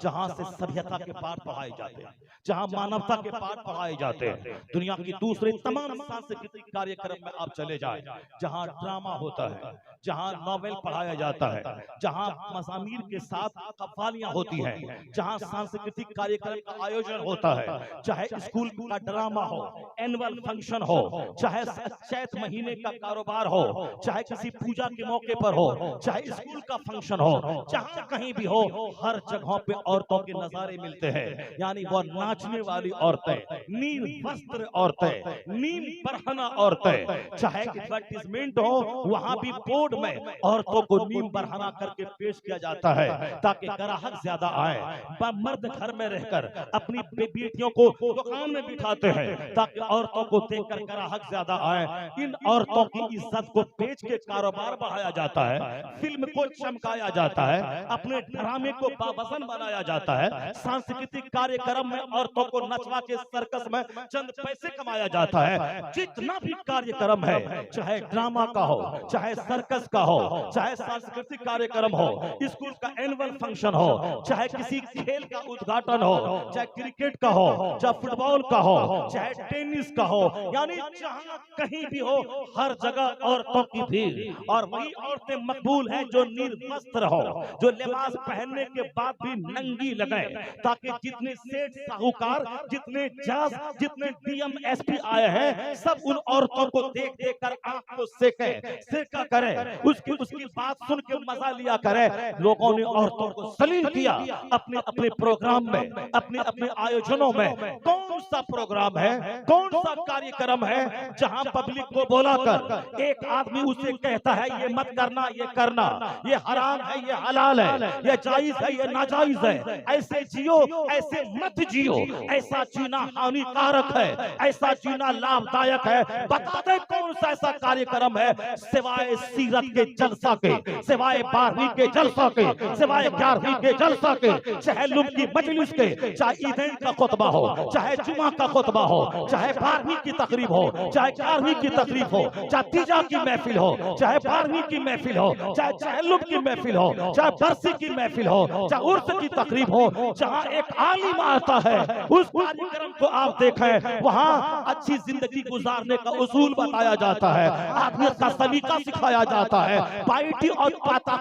जहां से सभ्यता के पाठ पढ़ाए जाते हैं, जहां मानवता के पाठ पढ़ाए जाते हैं। दुनिया की दूसरे तमाम सांस्कृतिक कार्यक्रम में आप चले जाएं, जहां ड्रामा होता है, जहां नॉवेल पढ़ाया जाता है, जहां मज़ामीर के साथ कव्वालियां होती हैं, जहां सांस्कृतिक कार्यक्रम का आयोजन होता है, चाहे स्कूल का ड्रामा हो, एनुअल फंक्शन हो, चाहे चैत महीने का कारोबार हो, चाहे किसी पूजा के मौके पर हो, चाहे स्कूल का फंक्शन हो, जहां कहीं भी हो, हर जगहों पे औरतों के नजारे मिलते हैं। यानी वो नाचने वाली औरतें, नील वस्त्र औरतें, नील बरहना औरतें, चाहे एडवर्टीजमेंट हो, वहां भी बोर्ड में औरतों को नीम बरहना करके पेश किया जाता है ताकि ग्राहक ज्यादा आए। मर्द घर में रहकर अपनी बेटियों को दुकान में बिठाते हैं ताकि औरतों को देखकर ग्राहक ज्यादा आए। इन औरतों की इज्जत को बेच के कारोबार बढ़ाया जाता है, फिल्म को चमकाया जाता है, अपने ड्रामे को बावजन बनाया जाता है, सांस्कृतिक कार्यक्रम में औरतों को नचवा के सर्कस में चंद पैसे कमाया जाता है। जितना भी कार्यक्रम है, चाहे ड्रामा का हो, चाहे सर्कस का हो, चाहे सांस्कृतिक कार्यक्रम हो, स्कूल का एनुअल फंक्शन हो, चाहे किसी खेल का उद्घाटन हो, चाहे क्रिकेट का हो, चाहे फुटबॉल का हो, चाहे टेनिस का हो, यानी जहां कहीं भी हो, हर जगह औरतों की भीड़। और वही औरतें मकबूल हैं जो निर्वस्त्र हो, जो लिबास पहनने के बाद भी नंगी लगे, ताकि जितने सेठ साहूकार, जितने जज, जितने डीएम एसपी आए हैं, सब उन औरतों को देख देख कर आंख को सेका करें, उसकी बात सुन के मजा लिया करे। लोगों ने औरतों को सलील किया अपने अपने प्रोग्राम में, अपने अपने आयोजनों में। कौन सा प्रोग्राम है, कौन सा कार्यक्रम है जहां पब्लिक को बोलाकर एक आदमी उसे कहता है ये मत करना, ये करना, ये हराम है, ये हलाल है, ये जायज है, ये नाजायज है, ऐसे जियो, ऐसे मत जियो, ऐसा जीना हानिकारक है, ऐसा जीना लाभदायक है। बता दे कौन सा ऐसा कार्यक्रम है सिवाय सीरत सीरत के जलसा के, सिवाय 12वीं के जलसा के, सिवाय 11वीं के जलसा के, चाहे लुम की मजलिस के, चाहे ईदेन का खुतबा हो, चाहे जुमा का खुतबा हो, चाहे 12वीं की तकरीब हो, चाहे 11वीं की तकरीब हो, चाहे तीजा की महफिल हो, चाहे 12वीं की महफिल हो, चाहे चहलुम की महफिल हो, चाहे बरसी की महफिल हो, चाहे उर्स की तकरीब हो, जहां एक आलिम आता है उस कार्यक्रम को आप देखें, वहां अच्छी जिंदगी गुजारने का उसूल बताया जाता है, आदमियत का सलीका सिखाया जाता है, पाइटी और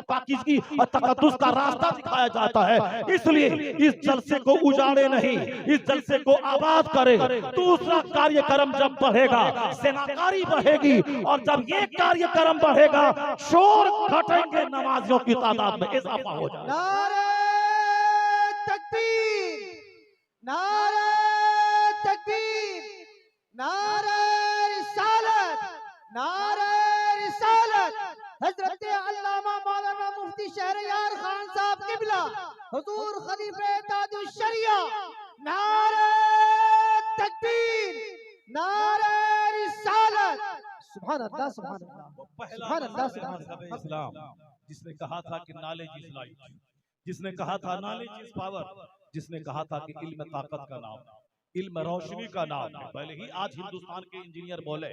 पाकिज़गी और तकद्दुस का रास्ता सिखाया जाता है। इसलिए इस जलसे को उजाड़े नहीं, इस जलसे को आबाद करे। दूसरा कार्यक्रम जब बढ़ेगा, सेनाकारी बढ़ेगी, और जब ये कार्यक्रम बढ़ेगा, शोर घटेंगे, नमाजियों की तादाद में इजाफा हो जाएगा। नारे तकबीर, नारे तकबीर, नारे रिसालत, नारे रिसालत। हजरत अल्लामा मौलाना मुफ्ती शहरयार खान साहब किबला, हुजूर खलीफे ताजुश शरिया, नारे तकबीर, नारे रिसालत। सुभान अल्लाह, सुभान अल्लाह, सुभान अल्लाह, सुभान अल्लाह। इस्लाम जिसने कहा था कि नॉलेज इज लाइट, जिसने कहा था नॉलेज इज पावर, जिसने कहा था कि इल्म ताकत का नाम, इल्म रोशनी का नाम है। पहले ही आज हिंदुस्तान के इंजीनियर बोले,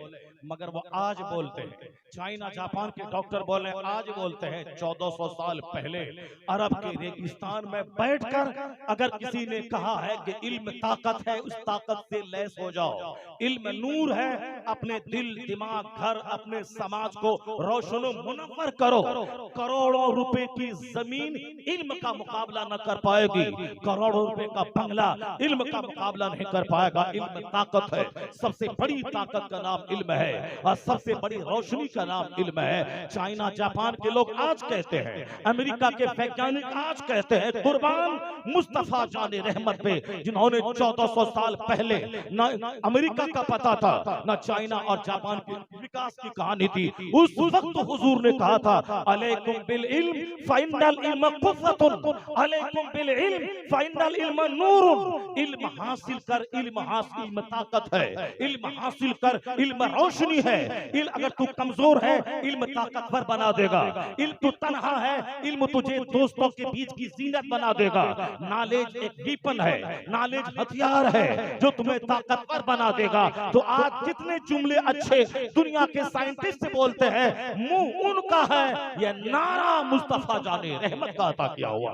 मगर वो आज बोलते हैं, चाइना जापान के डॉक्टर बोले आज बोलते हैं। 1400 साल पहले अरब के रेगिस्तान में बैठकर अगर किसी ने कहा है कि इल्म ताकत है, उस ताकत से लैस हो जाओ। इल्म नूर है, अपने दिल, दिमाग, घर, अपने समाज को रोशन मुनव्वर करो। करोड़ों रुपए की जमीन इल्म का मुकाबला न कर पाएगी, करोड़ों रुपए का बंगला इल्म का मुकाबला नहीं कर पाएगा। इल्म ताकत है, सबसे बड़ी ताकत का नाम इल्म है, और सबसे बड़ी रोशनी का नाम इल्म है। चाइना जापान के लोग आज कहते हैं, अमेरिका के वैज्ञानिक आज कहते हैं, कुर्बान मुस्तफा जाने रहमत पे, जिन्होंने 1400 साल पहले न अमेरिका का पता था, न चाइना और जापान के विकास की कहानी थी। उस वक्त हुजूर ने कहा था, अलैकुम बिल इल्म फ़इन्नल इल्म क़ुव्वतुन, अलैकुम बिल इल्म फ़इन्नल इल्म नूरुन। इल्म हासिल कर, इल्म हासिल, इल्म ताकत है, इल्म हासिल कर, इल्म रोशनी है। इल्म अगर तू कमजोर है, इल्म ताकतवर बना देगा। इल्म तू तन्हा है, इल्म तुझे दोस्तों के बीच की जीनत बना देगा। नॉलेज एक वीपन है, नॉलेज हथियार है जो तुम्हें ताकतवर बना देगा। तो आज जितने जुमले अच्छे दुनिया के साइंटिस्ट बोलते हैं, मुंह उनका है, यह नारा मुस्तफा जाने रहमत का अता किया हुआ।